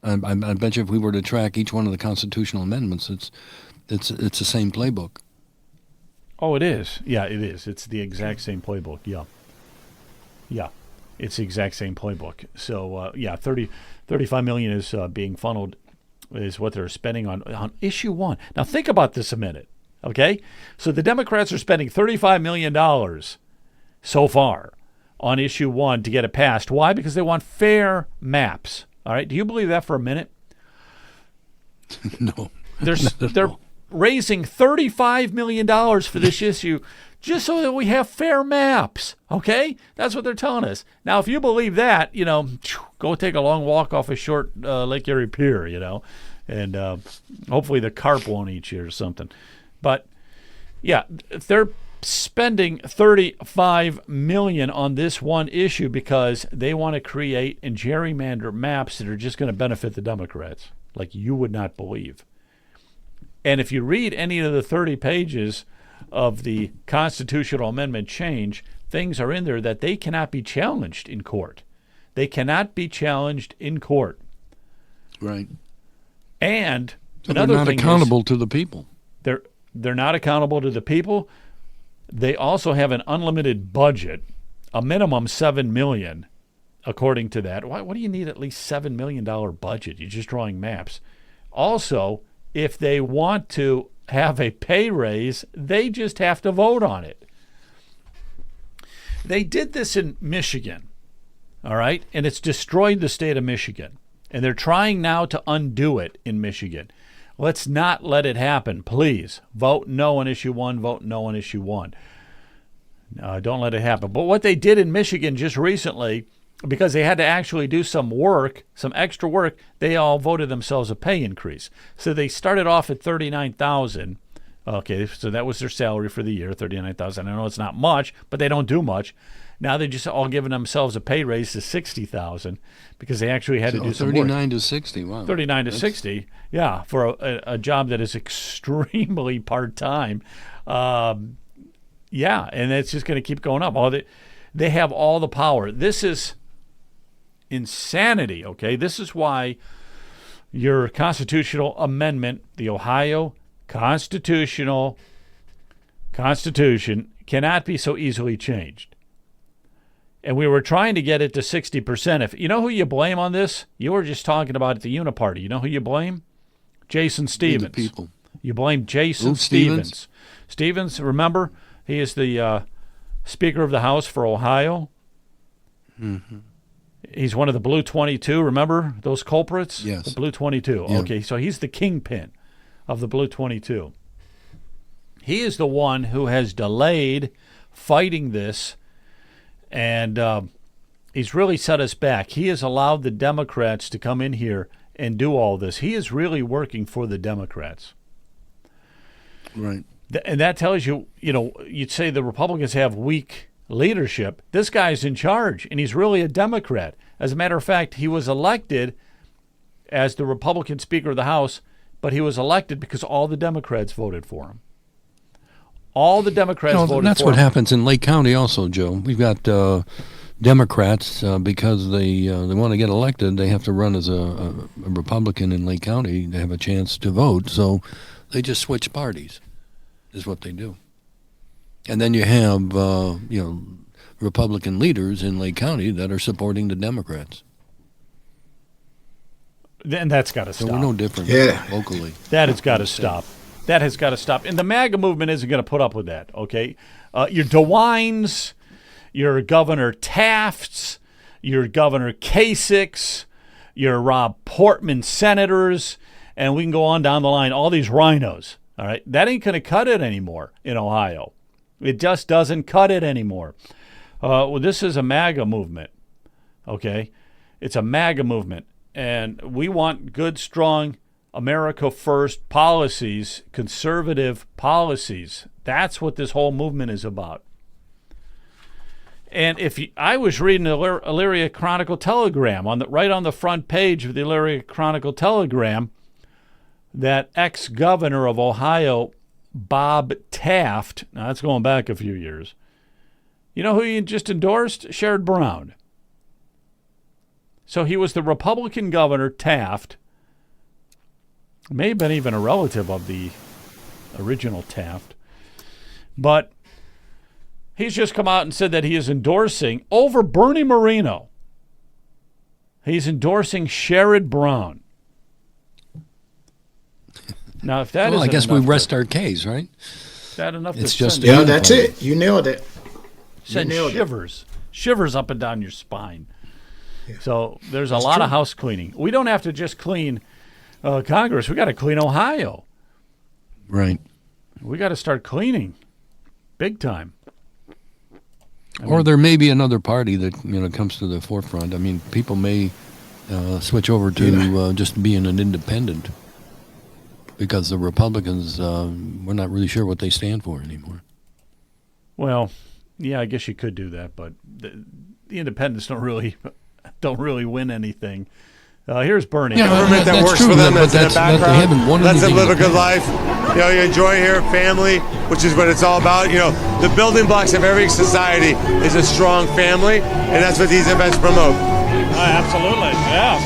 I bet you if we were to track each one of the constitutional amendments, it's the same playbook. Oh, it is. Yeah, it is. It's the exact same playbook. Yeah. Yeah. It's the exact same playbook. So, 35 million is being funneled, is what they're spending on issue 1. Now, think about this a minute, okay? So the Democrats are spending $35 million so far on issue 1 to get it passed. Why? Because they want fair maps. All right? Do you believe that for a minute? No. They're raising $35 million for this issue just so that we have fair maps, okay? That's what they're telling us. Now, if you believe that, go take a long walk off a short Lake Erie pier, and hopefully the carp won't eat you or something. But, yeah, they're spending $35 million on this one issue because they want to create and gerrymander maps that are just going to benefit the Democrats, like you would not believe. And if you read any of the 30 pages of the constitutional amendment change, things are in there that they cannot be challenged in court. They cannot be challenged in court. Right. And so they're not accountable to the people. They're not accountable to the people. They also have an unlimited budget, a minimum $7 million, according to that. What do you need at least $7 million budget? You're just drawing maps. Also, if they want to have a pay raise, they just have to vote on it. They did this in Michigan, all right? And it's destroyed the state of Michigan. And they're trying now to undo it in Michigan. Let's not let it happen, please. Vote no on issue 1, vote no on issue 1. Don't let it happen. But what they did in Michigan just recently, because they had to actually do some work, some extra work, they all voted themselves a pay increase. So they started off at $39,000. Okay, so that was their salary for the year, $39,000. I know it's not much, but they don't do much. Now they just all giving themselves a pay raise to $60,000 because they actually had to do some work. 39 to 60, wow. 39 to 60, yeah, for a job that is extremely part-time. Yeah, and it's just going to keep going up. They have all the power. This is insanity, okay? This is why your constitutional amendment, the Ohio Constitution, cannot be so easily changed. And we were trying to get it to 60%. If you know who you blame on this? You were just talking about at the Uniparty. You know who you blame? Jason Stevens. People. You blame Jason Stevens. Stevens, remember? He is the Speaker of the House for Ohio. Mm-hmm. He's one of the Blue 22. Remember those culprits? Yes. The Blue 22. Yeah. Okay, so he's the kingpin of the Blue 22. He is the one who has delayed fighting this, and he's really set us back. He has allowed the Democrats to come in here and do all this. He is really working for the Democrats. Right. And that tells you, you'd say the Republicans have weak leadership. This guy's in charge, and he's really a Democrat. As a matter of fact, he was elected as the Republican Speaker of the House, but he was elected because all the Democrats voted for him. All the Democrats voted for him. That's what happens in Lake County also, Joe. We've got Democrats, because they want to get elected, they have to run as a Republican in Lake County to have a chance to vote, so they just switch parties, is what they do. And then you have, Republican leaders in Lake County that are supporting the Democrats. Then that's got to stop. So we're no different locally. That has got to stop. That has got to stop. And the MAGA movement isn't going to put up with that, okay? Your DeWines, your Governor Tafts, your Governor Kasich's, your Rob Portman senators, and we can go on down the line, all these rhinos, all right? That ain't going to cut it anymore in Ohio. It just doesn't cut it anymore. This is a MAGA movement, okay? It's a MAGA movement, and we want good, strong, America First policies, conservative policies. That's what this whole movement is about. And I was reading the Elyria Chronicle Telegram right on the front page of the Elyria Chronicle Telegram, that ex-governor of Ohio, Bob Taft, now that's going back a few years. You know who he just endorsed? Sherrod Brown. So he was the Republican governor, Taft. May have been even a relative of the original Taft. But he's just come out and said that he is endorsing, over Bernie Moreno, he's endorsing Sherrod Brown. Now, if that I guess we rest our case, right? Is that enough it's to just send? that's it. You nailed it. Send shivers up and down your spine. Yeah. So there's a lot of house cleaning. We don't have to just clean Congress. We got to clean Ohio. Right. We got to start cleaning big time. Or there may be another party that comes to the forefront. I mean, people may switch over to just being an independent, because the Republicans, we're not really sure what they stand for anymore. Well, yeah, I guess you could do that, but the independents don't really win anything. Here's Bernie. Yeah, government that works for them, that's in the background, lets them live a good life. You enjoy your family, which is what it's all about. The building blocks of every society is a strong family, and that's what these events promote. Absolutely, yeah.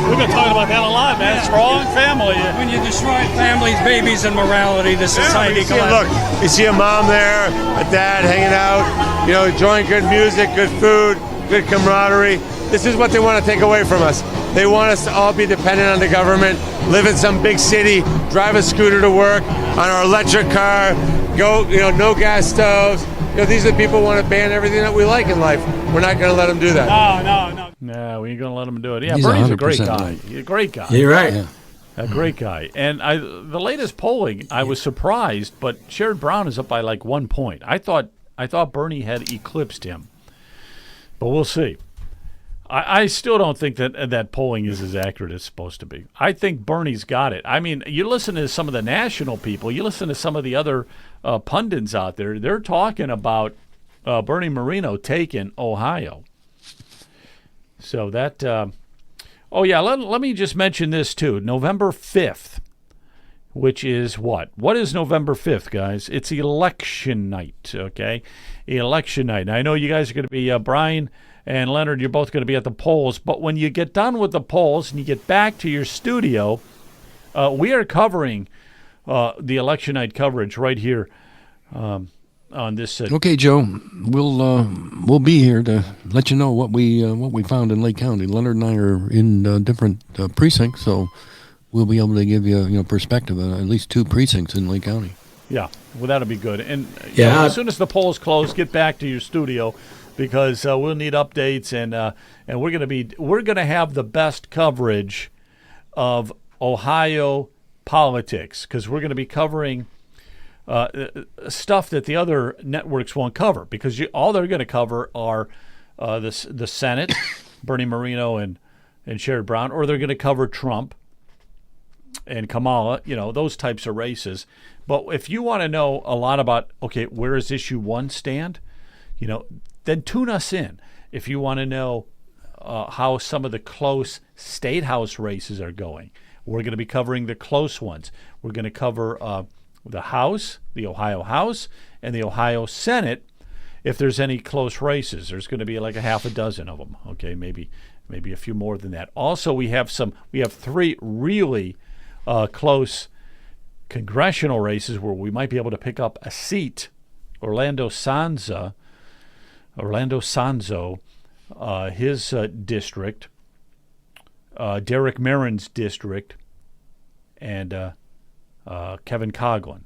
We've been talking about that a lot, man. Strong family. When you destroy families, babies, and morality, the society collapses. Look, you see a mom there, a dad hanging out, enjoying good music, good food, good camaraderie. This is what they want to take away from us. They want us to all be dependent on the government, live in some big city, drive a scooter to work, on our electric car, go, no gas stoves. These are the people who want to ban everything that we like in life. We're not going to let them do that. No, we ain't going to let them do it. Yeah, He's Bernie's a great guy. Right. He's a great guy. You're right. Yeah. A great guy. And the latest polling, I was surprised, but Sherrod Brown is up by like 1 point. I thought Bernie had eclipsed him. But we'll see. I still don't think that polling is as accurate as it's supposed to be. I think Bernie's got it. I mean, you listen to some of the national people, you listen to some of the other pundits out there, they're talking about Bernie Moreno taking Ohio. So that, let me just mention this too. November 5th, which is what? What is November 5th, guys? It's election night, okay? Election night. Now, I know you guys are going to be, Brian and Leonard, you're both going to be at the polls. But when you get done with the polls and you get back to your studio, we are covering the election night coverage right here on this. Okay, Joe, we'll be here to let you know what we found in Lake County. Leonard and I are in different precincts, so we'll be able to give you perspective on at least 2 precincts in Lake County. Yeah, well, that'll be good. And as soon as the polls close, get back to your studio, because we'll need updates, and we're gonna have the best coverage of Ohio politics, because we're gonna be covering stuff that the other networks won't cover, because all they're gonna cover are the Senate, Bernie Moreno and Sherrod Brown, or they're gonna cover Trump, and Kamala, those types of races. But if you want to know a lot about, okay, where does issue 1 stand, then tune us in. If you want to know how some of the close state house races are going, we're going to be covering the close ones. We're going to cover the House, the Ohio House, and the Ohio Senate. If there's any close races, there's going to be like a half a dozen of them. Okay, maybe a few more than that. Also, we have 3 really close congressional races where we might be able to pick up a seat. Orlando Sanzo, his district, Derek Marin's district, and Kevin Coughlin.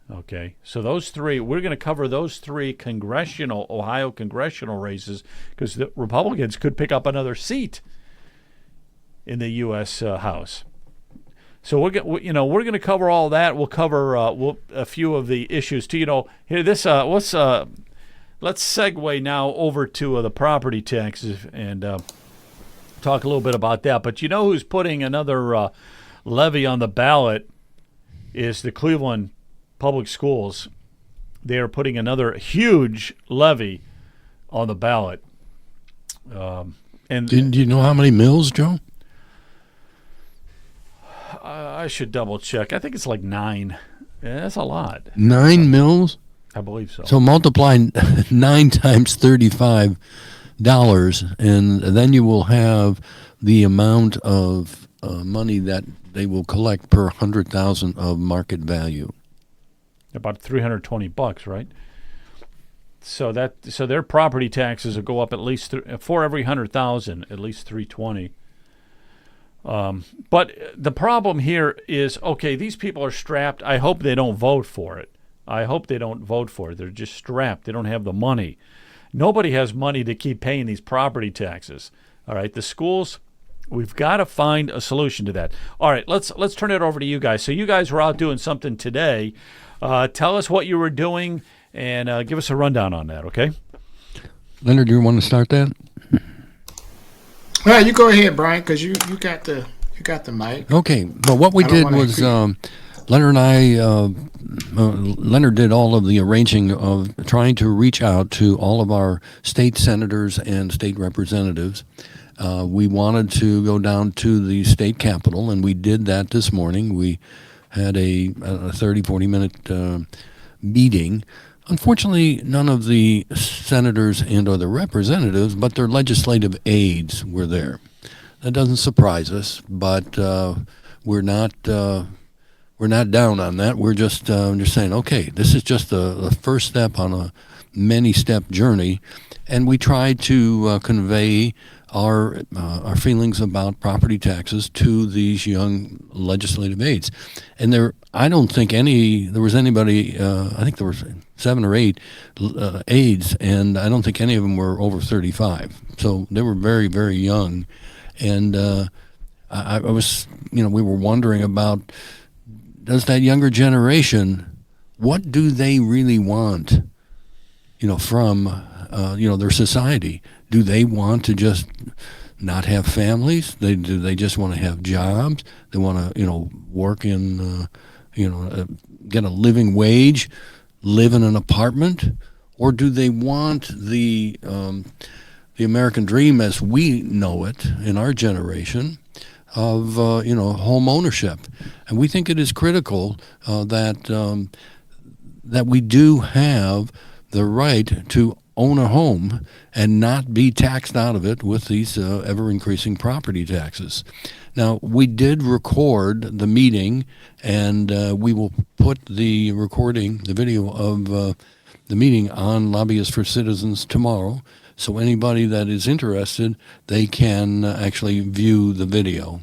Okay, so those 3, we're going to cover those 3 Ohio congressional races, because the Republicans could pick up another seat in the U.S. House. So we're going to cover all that. We'll cover a few of the issues too. Here let's segue now over to the property taxes and talk a little bit about that. But who's putting another levy on the ballot is the Cleveland Public Schools. They are putting another huge levy on the ballot. And do you know how many mills, Joe? I should double check. I think it's like 9. Yeah, that's a lot. 9 mills? I believe so. So multiply 9 times $35, and then you will have the amount of money that they will collect per 100,000 of market value. About $320, right? So their property taxes will go up at least for every 100,000, at least $320. But the problem here is, okay, these people are strapped. I hope they don't vote for it. They're just strapped. They don't have the money. Nobody has money to keep paying these property taxes. All right, the schools, we've got to find a solution to that. All right, let's turn it over to you guys. So you guys were out doing something today. Tell us what you were doing and give us a rundown on that, okay? Leonard, do you want to start that? Well, you go ahead, Brian, because you got the mic. Okay, but what we did was Leonard and I, Leonard did all of the arranging of trying to reach out to all of our state senators and state representatives. We wanted to go down to the state capitol, and we did that this morning. We had a 30, 40-minute meeting. Unfortunately, none of the senators and or the representatives, but their legislative aides were there. That doesn't surprise us, but we're not down on that. We're just saying, okay, this is just the first step on a many-step journey, and we try to convey our feelings about property taxes to these young legislative aides. And I don't think there was anybody, I think there were 7 or 8 aides, and I don't think any of them were over 35. So they were very, very young. And I was, we were wondering about, does that younger generation, what do they really want, from, their society? Do they want to just not have families? Do they just want to have jobs? They want to, work in, get a living wage, live in an apartment? Or do they want the American dream as we know it in our generation of, home ownership? And we think it is critical that we do have the right to own a home and not be taxed out of it with these ever-increasing property taxes. Now, we did record the meeting, and we will put the video of the meeting on Lobbyists for Citizens tomorrow. So anybody that is interested, they can actually view the video.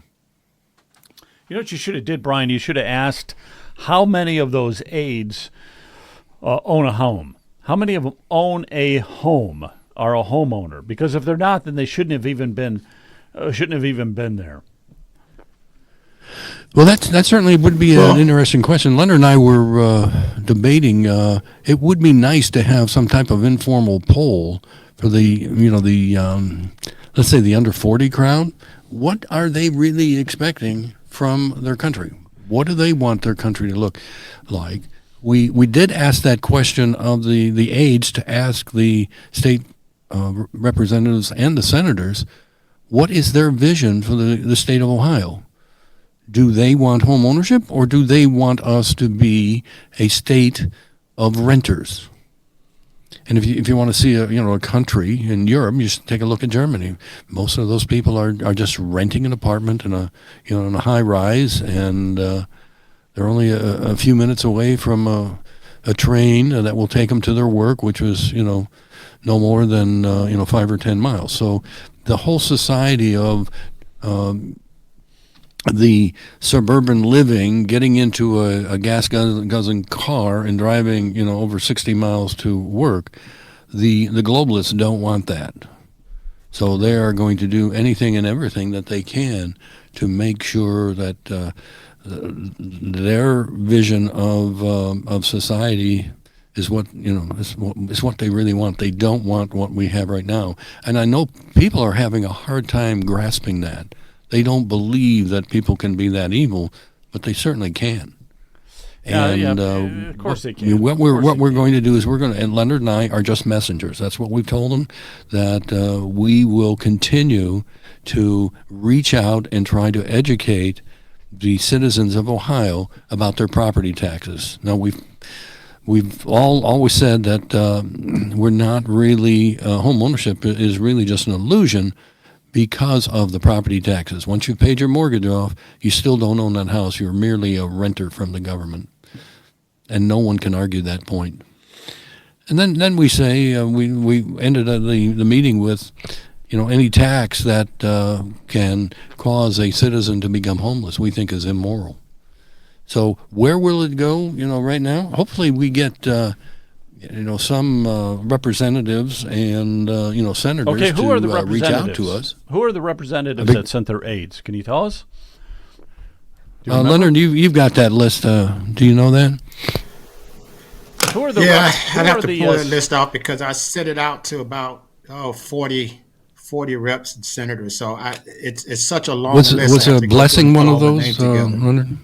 You know what you should have did, Brian? You should have asked how many of those aides own a home. How many of them own a home, are a homeowner? Because if they're not, then they shouldn't have even been there. Well, that certainly would be an interesting question. Leonard and I were debating. It would be nice to have some type of informal poll for the let's say the under 40 crowd. What are they really expecting from their country? What do they want their country to look like? We did ask that question of the aides to ask the state representatives and the senators, what is their vision for the state of Ohio? Do they want home ownership, or do they want us to be a state of renters? And if you want to see a country in Europe, you should take a look at Germany. Most of those people are just renting an apartment in a high rise, and they're only a few minutes away from a train that will take them to their work, which was no more than 5 or 10 miles. So the whole society of the suburban living, getting into a gas guzzling car and driving over 60 miles to work, the globalists don't want that. So they are going to do anything and everything that they can to make sure that their vision of society is what is what they really want. They don't want what we have right now, and I know people are having a hard time grasping that. They don't believe that people can be that evil, but they certainly can. And of course they can. What we're going to do is and Leonard and I are just messengers. That's what we've told them, that we will continue to reach out and try to educate the citizens of Ohio about their property taxes. Now, we've always said that we're not really, home ownership is really just an illusion because of the property taxes. Once you've paid your mortgage off, you still don't own that house. You're merely a renter from the government. And no one can argue that point. And then we say, we ended the meeting with, any tax that can cause a citizen to become homeless, we think is immoral. So where will it go, right now? Hopefully we get, some representatives and, senators who are the to reach out to us. Who are the representatives that sent their aides? Can you tell us? Leonard, you've got that list. Do you know that? Who are the I'd have to pull that list out because I set it out to about 40 reps and senators. So it's such a long list. Was a Blessing one of those, Leonard?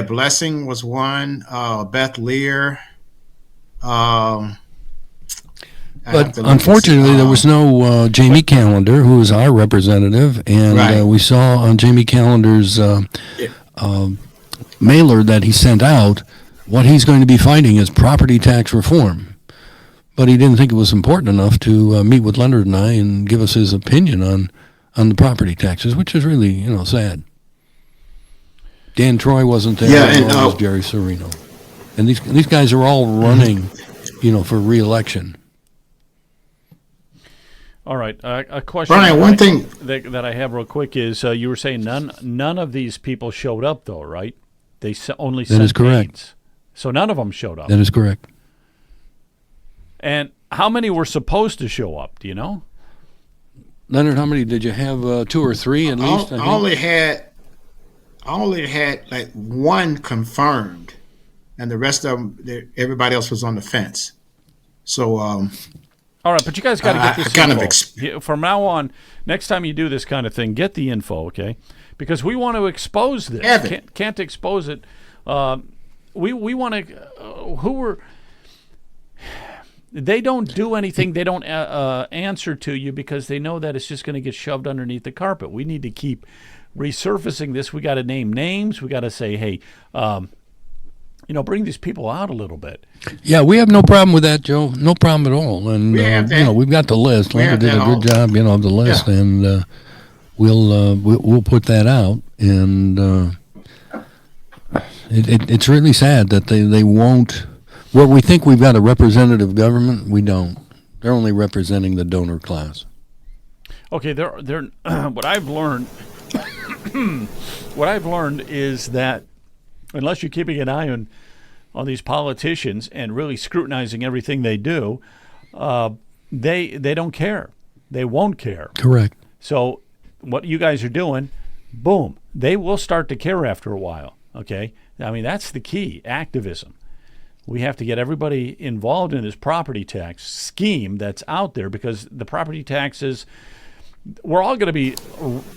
Blessing was one. Beth Lear. But unfortunately, there was no Jamie Callender, who is our representative, and we saw on Jamie Callender's mailer that he sent out, what he's going to be fighting is property tax reform. But he didn't think it was important enough to meet with Leonard and I and give us his opinion on the property taxes, which is really, sad. Dan Troy wasn't there, nor was Jerry Serino. And these guys are all running, for re-election. All right, a question. Brian, one thing that I have real quick is you were saying none of these people showed up, though, right? They only sent That is correct. aides. So none of them showed up. That is correct. And how many were supposed to show up? Do you know? Leonard, how many did you have? 2 or 3 at least? I only had like one confirmed, and the rest of them, everybody else was on the fence. So, all right, but you guys got to get this info. From now on, next time you do this kind of thing, get the info, okay? Because we want to expose this. Can't expose it. We want to. They don't do anything. They don't answer to you because they know that it's just going to get shoved underneath the carpet. We need to keep resurfacing this. We got to name names. We got to say, hey, bring these people out a little bit. Yeah, we have no problem with that, Joe. No problem at all. And we've got the list. Leonard did a good job, of the list, and we'll put that out. And it's really sad that they won't. Well, we think we've got a representative government. We don't. They're only representing the donor class. Okay, they're what I've learned. What I've learned is that unless you're keeping an eye on these politicians and really scrutinizing everything they do, they don't care. They won't care. Correct. So what you guys are doing, boom, they will start to care after a while. Okay, I mean that's the key, activism. We have to get everybody involved in this property tax scheme that's out there because the property taxes we're all going to be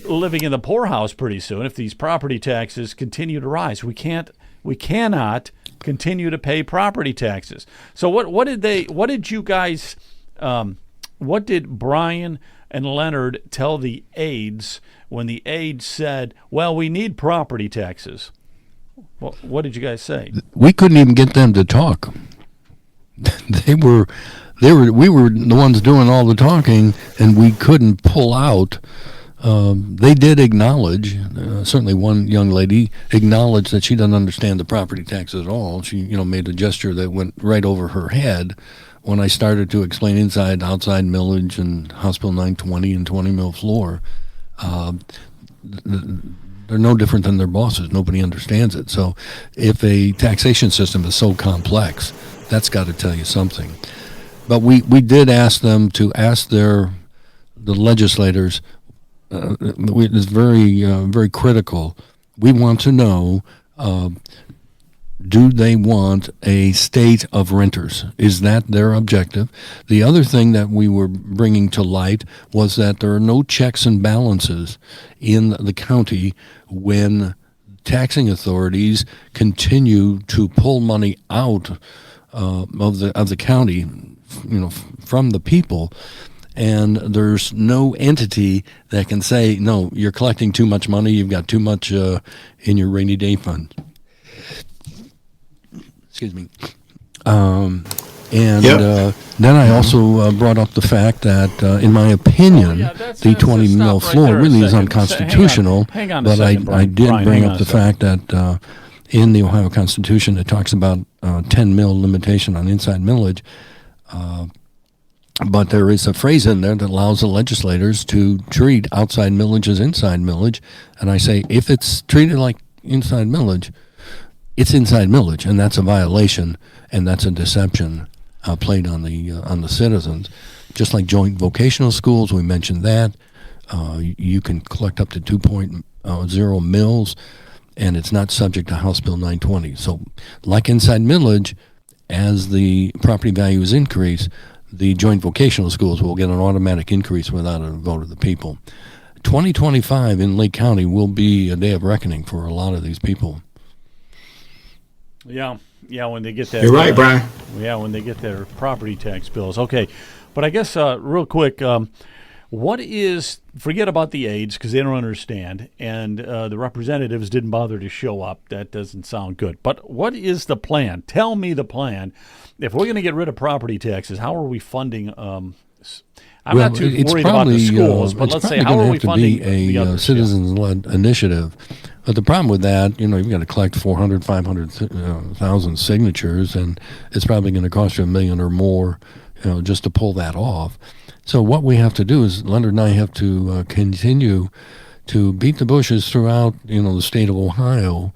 living in the poorhouse pretty soon if these property taxes continue to rise. We cannot continue to pay property taxes. So what did Brian and Leonard tell the aides when the aides said, well, we need property taxes? Well, what did you guys say? We couldn't even get them to talk. We were the ones doing all the talking, and we couldn't pull out. They did acknowledge, certainly one young lady acknowledged that she doesn't understand the property tax at all. She, made a gesture that went right over her head when I started to explain inside, outside millage and House Bill 920 and 20 mil floor. They're no different than their bosses. Nobody understands it. So if a taxation system is so complex, that's got to tell you something. But we did ask them to ask the legislators. It's very very critical. We want to know, do they want a state of renters? Is that their objective? The other thing that we were bringing to light was that there are no checks and balances in the county when taxing authorities continue to pull money out of the county, from the people. And there's no entity that can say, no, you're collecting too much money, you've got too much in your rainy day fund. Excuse me. Then I also brought up the fact that, in my opinion, the 20 mil floor really is unconstitutional. Hang on a but second, I did Brian, bring up the fact that in the Ohio Constitution it talks about 10 mil limitation on inside millage. But there is a phrase in there that allows the legislators to treat outside millage as inside millage. And I say, if it's treated like inside millage, it's inside millage, and that's a violation, and that's a deception played on the citizens. Just like joint vocational schools, we mentioned that. You can collect up to 2.0 mils, and it's not subject to House Bill 920. So like inside millage, as the property values increase, the joint vocational schools will get an automatic increase without a vote of the people. 2025 in Lake County will be a day of reckoning for a lot of these people. Yeah, when they get that. You're right, Brian. Yeah, when they get their property tax bills. Okay, but I guess real quick, forget about the aides because they don't understand, and the representatives didn't bother to show up. That doesn't sound good. But what is the plan? Tell me the plan. If we're going to get rid of property taxes, how are we funding? I'm not too worried about the schools, but let's say, how are we funding the others? It's probably going to have to be a citizens-led initiative. But the problem with that, you've got to collect 500,000 signatures, and it's probably going to cost you $1 million or more, just to pull that off. So what we have to do is Leonard and I have to continue to beat the bushes throughout, the state of Ohio.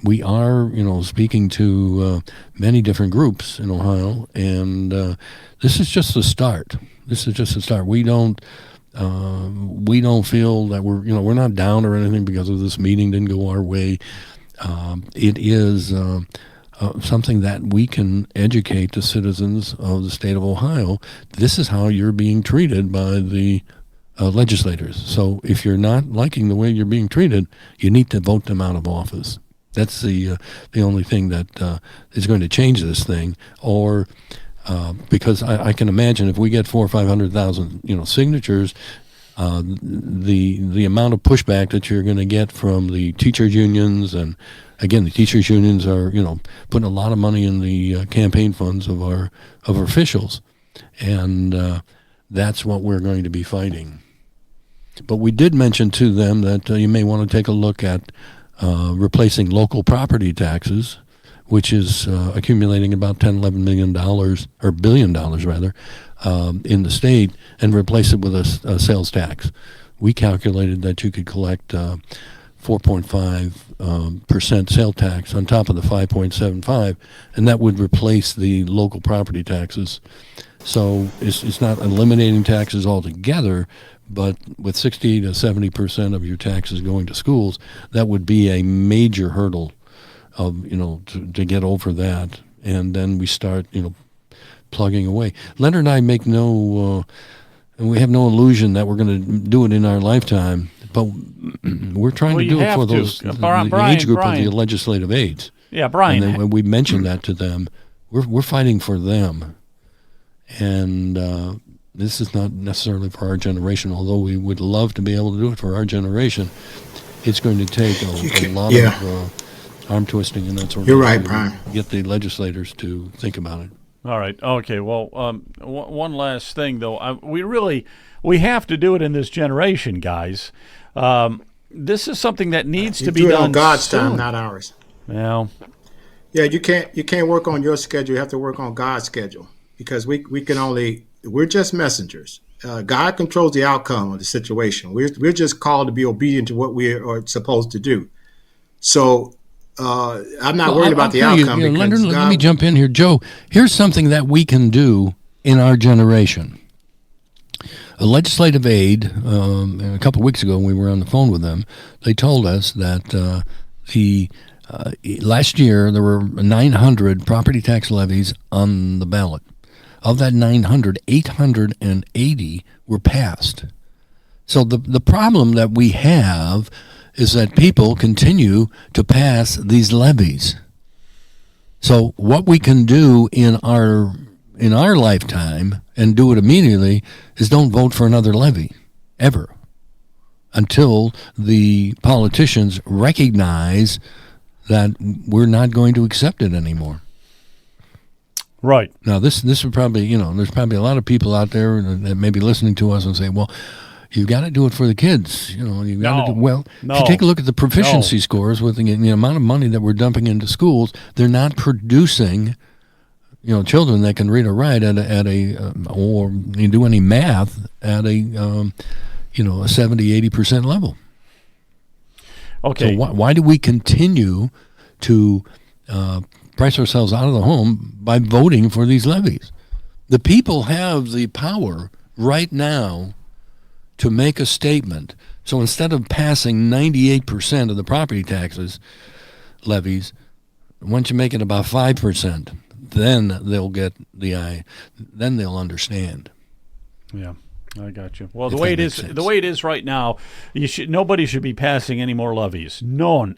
We are, speaking to many different groups in Ohio, and this is just the start. We don't feel that we're not down or anything because of this meeting didn't go our way. It is something that we can educate the citizens of the state of Ohio. This is how you're being treated by the legislators. So if you're not liking the way you're being treated, you need to vote them out of office. That's the only thing that is going to change this thing. Or because I can imagine if we get 400,000 or 500,000 signatures, the amount of pushback that you're going to get from the teachers unions, and again the teachers unions are putting a lot of money in the campaign funds of our officials, and that's what we're going to be fighting. But we did mention to them that you may want to take a look at replacing local property taxes, which is accumulating about $10-11 million, or $1 billion rather, in the state, and replace it with a sales tax. We calculated that you could collect 4.5% sales tax on top of the 5.75, and that would replace the local property taxes. So it's not eliminating taxes altogether, but with 60 to 70% of your taxes going to schools, that would be a major hurdle of to get over that, and then we start plugging away. Leonard and I make no and we have no illusion that we're going to do it in our lifetime. But we're trying to do it for those the age group of the legislative aides. Yeah, Brian. And when we mentioned that to them, we're fighting for them, and this is not necessarily for our generation. Although we would love to be able to do it for our generation, it's going to take a lot of arm twisting and that sort of thing. You're right, Brian. Get the legislators to think about it. All right. Okay. Well, one last thing though, we have to do it in this generation, guys. This is something that needs to be done on God's soon. time, not ours. Well, yeah, you can't work on your schedule. You have to work on God's schedule, because we're just messengers. God controls the outcome of the situation. We're just called to be obedient to what we are supposed to do. So I'm not worried about the outcome. Let me jump in here, Joe. Here's something that we can do in our generation. A legislative aide, a couple of weeks ago when we were on the phone with them, they told us that last year there were 900 property tax levies on the ballot. Of that 900, 880 were passed. So the problem that we have is that people continue to pass these levies. So what we can do in our lifetime, and do it immediately, is don't vote for another levy, ever, until the politicians recognize that we're not going to accept it anymore. Right. Now, this would probably, there's probably a lot of people out there that may be listening to us and say, well, you've got to do it for the kids. You've got to do well. If you take a look at the proficiency scores with the amount of money that we're dumping into schools, they're not producing children that can read or write or do any math at a 70-80% level. Okay. So why do we continue to price ourselves out of the home by voting for these levies? The people have the power right now to make a statement. So instead of passing 98% of the property taxes levies, once you make it about 5%, then they'll get then they'll understand. Yeah, I got you. Well, the way it is right now, nobody should be passing any more levies. None,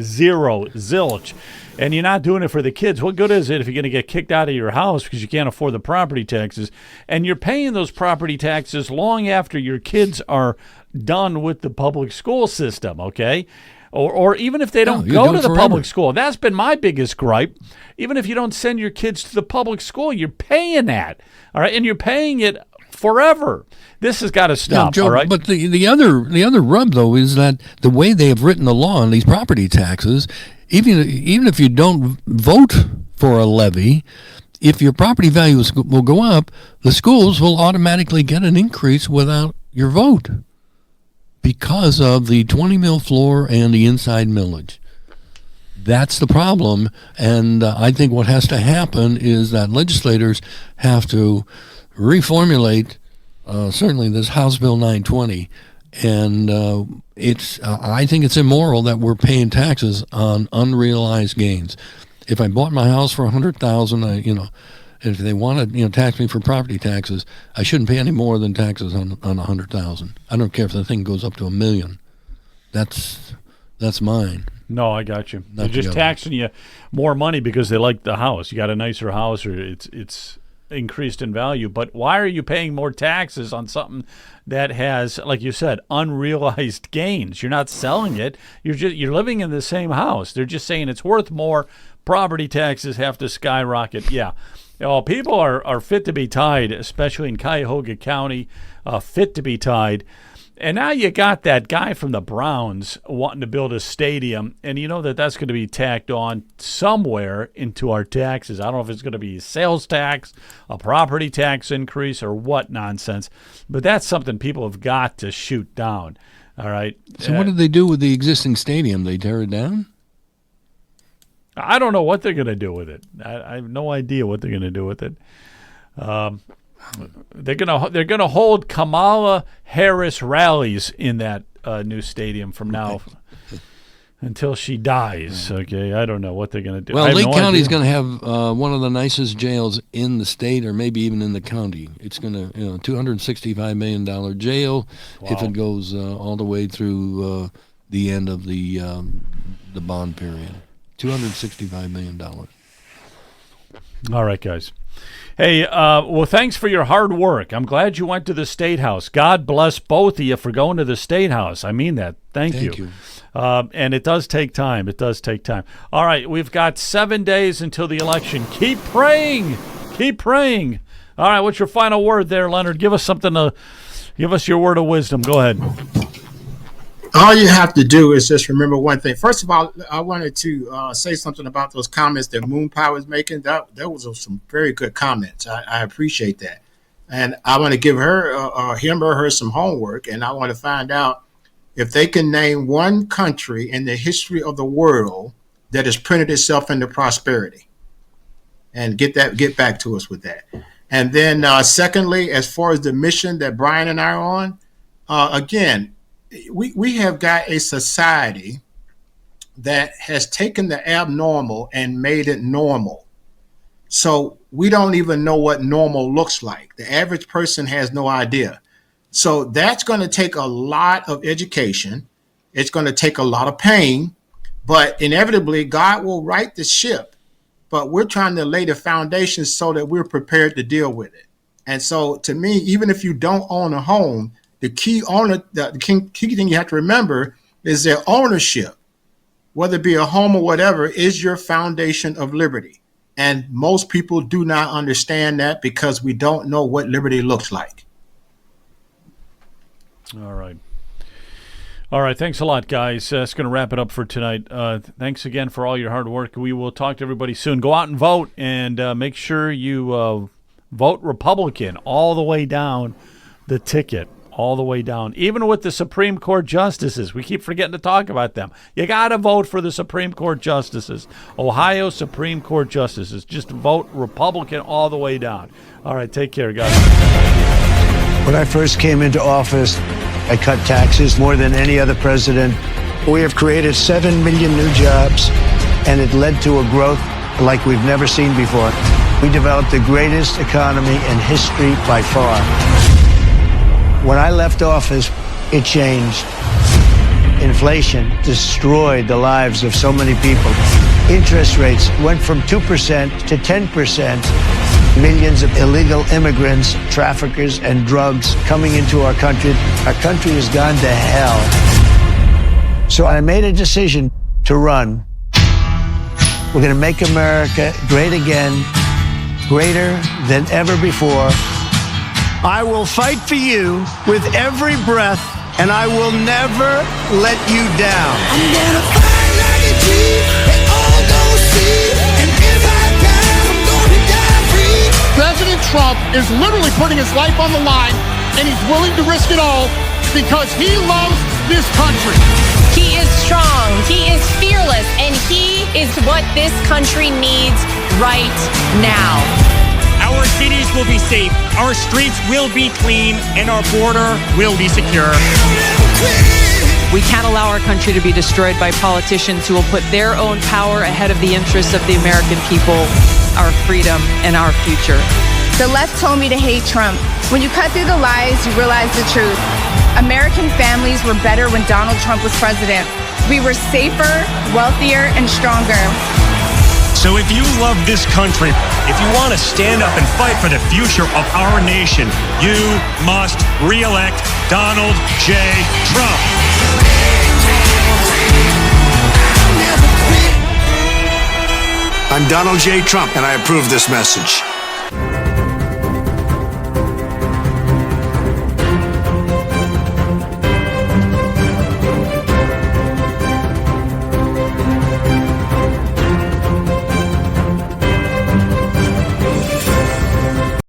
zero, zilch. And you're not doing it for the kids. What good is it if you're going to get kicked out of your house because you can't afford the property taxes? And you're paying those property taxes long after your kids are done with the public school system, okay? Or even if they don't go to the public school. That's been my biggest gripe. Even if you don't send your kids to the public school, you're paying that, all right? And you're paying it forever. This has got to stop, Joe, all right? But the other rub, though, is that the way they have written the law on these property taxes, even if you don't vote for a levy, if your property values will go up, the schools will automatically get an increase without your vote, because of the 20 mil floor and the inside millage. That's the problem, and I think what has to happen is that legislators have to reformulate certainly this House Bill 920, and I think it's immoral that we're paying taxes on unrealized gains. If I bought my house for $100,000, if they want to tax me for property taxes, I shouldn't pay any more than taxes on $100,000. I don't care if the thing goes up to $1 million. That's mine. No, I got you. They're just taxing you more money because they like the house. You got a nicer house, or it's increased in value. But why are you paying more taxes on something that has, like you said, unrealized gains? You're not selling it. You're living in the same house. They're just saying it's worth more. Property taxes have to skyrocket. Yeah. People are fit to be tied, especially in Cuyahoga County, fit to be tied. And now you got that guy from the Browns wanting to build a stadium, and you know that's going to be tacked on somewhere into our taxes. I don't know if it's going to be a sales tax, a property tax increase, or what nonsense, but that's something people have got to shoot down. All right. So what did they do with the existing stadium? They tear it down? I don't know what they're going to do with it. I have no idea what they're going to do with it. They're gonna hold Kamala Harris rallies in that new stadium from now. until she dies. Okay, I don't know what they're going to do. Well, Lake County is going to have one of the nicest jails in the state, or maybe even in the county. It's going to, $265 million jail if it goes all the way through the end of the bond period. $265 million. All right, guys. Hey, well, thanks for your hard work. I'm glad you went to the State House. God bless both of you for going to the State House. I mean that. Thank you. And it does take time. It does take time. All right, we've got 7 days until the election. Keep praying. Keep praying. All right, what's your final word there, Leonard? Give us your word of wisdom. Go ahead. All you have to do is just remember one thing. First of all, I wanted to say something about those comments that Moon Pie was making. That was some very good comments. I appreciate that. And I want to give him or her some homework, and I want to find out if they can name one country in the history of the world that has printed itself into prosperity, and get back to us with that. And then secondly, as far as the mission that Brian and I are on, again, we have got a society that has taken the abnormal and made it normal. So we don't even know what normal looks like. The average person has no idea. So that's going to take a lot of education. It's going to take a lot of pain, but inevitably God will right the ship. But we're trying to lay the foundation so that we're prepared to deal with it. And so to me, even if you don't own a home, the key thing you have to remember is their ownership, whether it be a home or whatever, is your foundation of liberty. And most people do not understand that because we don't know what liberty looks like. All right. All right. Thanks a lot, guys. That's going to wrap it up for tonight. Thanks again for all your hard work. We will talk to everybody soon. Go out and vote, and make sure you vote Republican all the way down the ticket. All the way down. Even with the Supreme Court justices, we keep forgetting to talk about them. You got to vote for the Supreme Court justices. Ohio Supreme Court justices. Just vote Republican all the way down. All right, take care, guys. When I first came into office, I cut taxes more than any other president. We have created 7 million new jobs, and it led to a growth like we've never seen before. We developed the greatest economy in history by far. When I left office, it changed. Inflation destroyed the lives of so many people. Interest rates went from 2% to 10%. Millions of illegal immigrants, traffickers, and drugs coming into our country. Our country has gone to hell. So I made a decision to run. We're going to make America great again, greater than ever before. I will fight for you with every breath, and I will never let you down. I'm gonna fight like a G, and all don't see, and if I die, I'm gonna die free. President Trump is literally putting his life on the line, and he's willing to risk it all because he loves this country. He is strong, he is fearless, and he is what this country needs right now. Our cities will be safe, our streets will be clean, and our border will be secure. We can't allow our country to be destroyed by politicians who will put their own power ahead of the interests of the American people, our freedom, and our future. The left told me to hate Trump. When you cut through the lies, you realize the truth. American families were better when Donald Trump was president. We were safer, wealthier, and stronger. So if you love this country, if you want to stand up and fight for the future of our nation, you must re-elect Donald J. Trump. I'm Donald J. Trump, and I approve this message.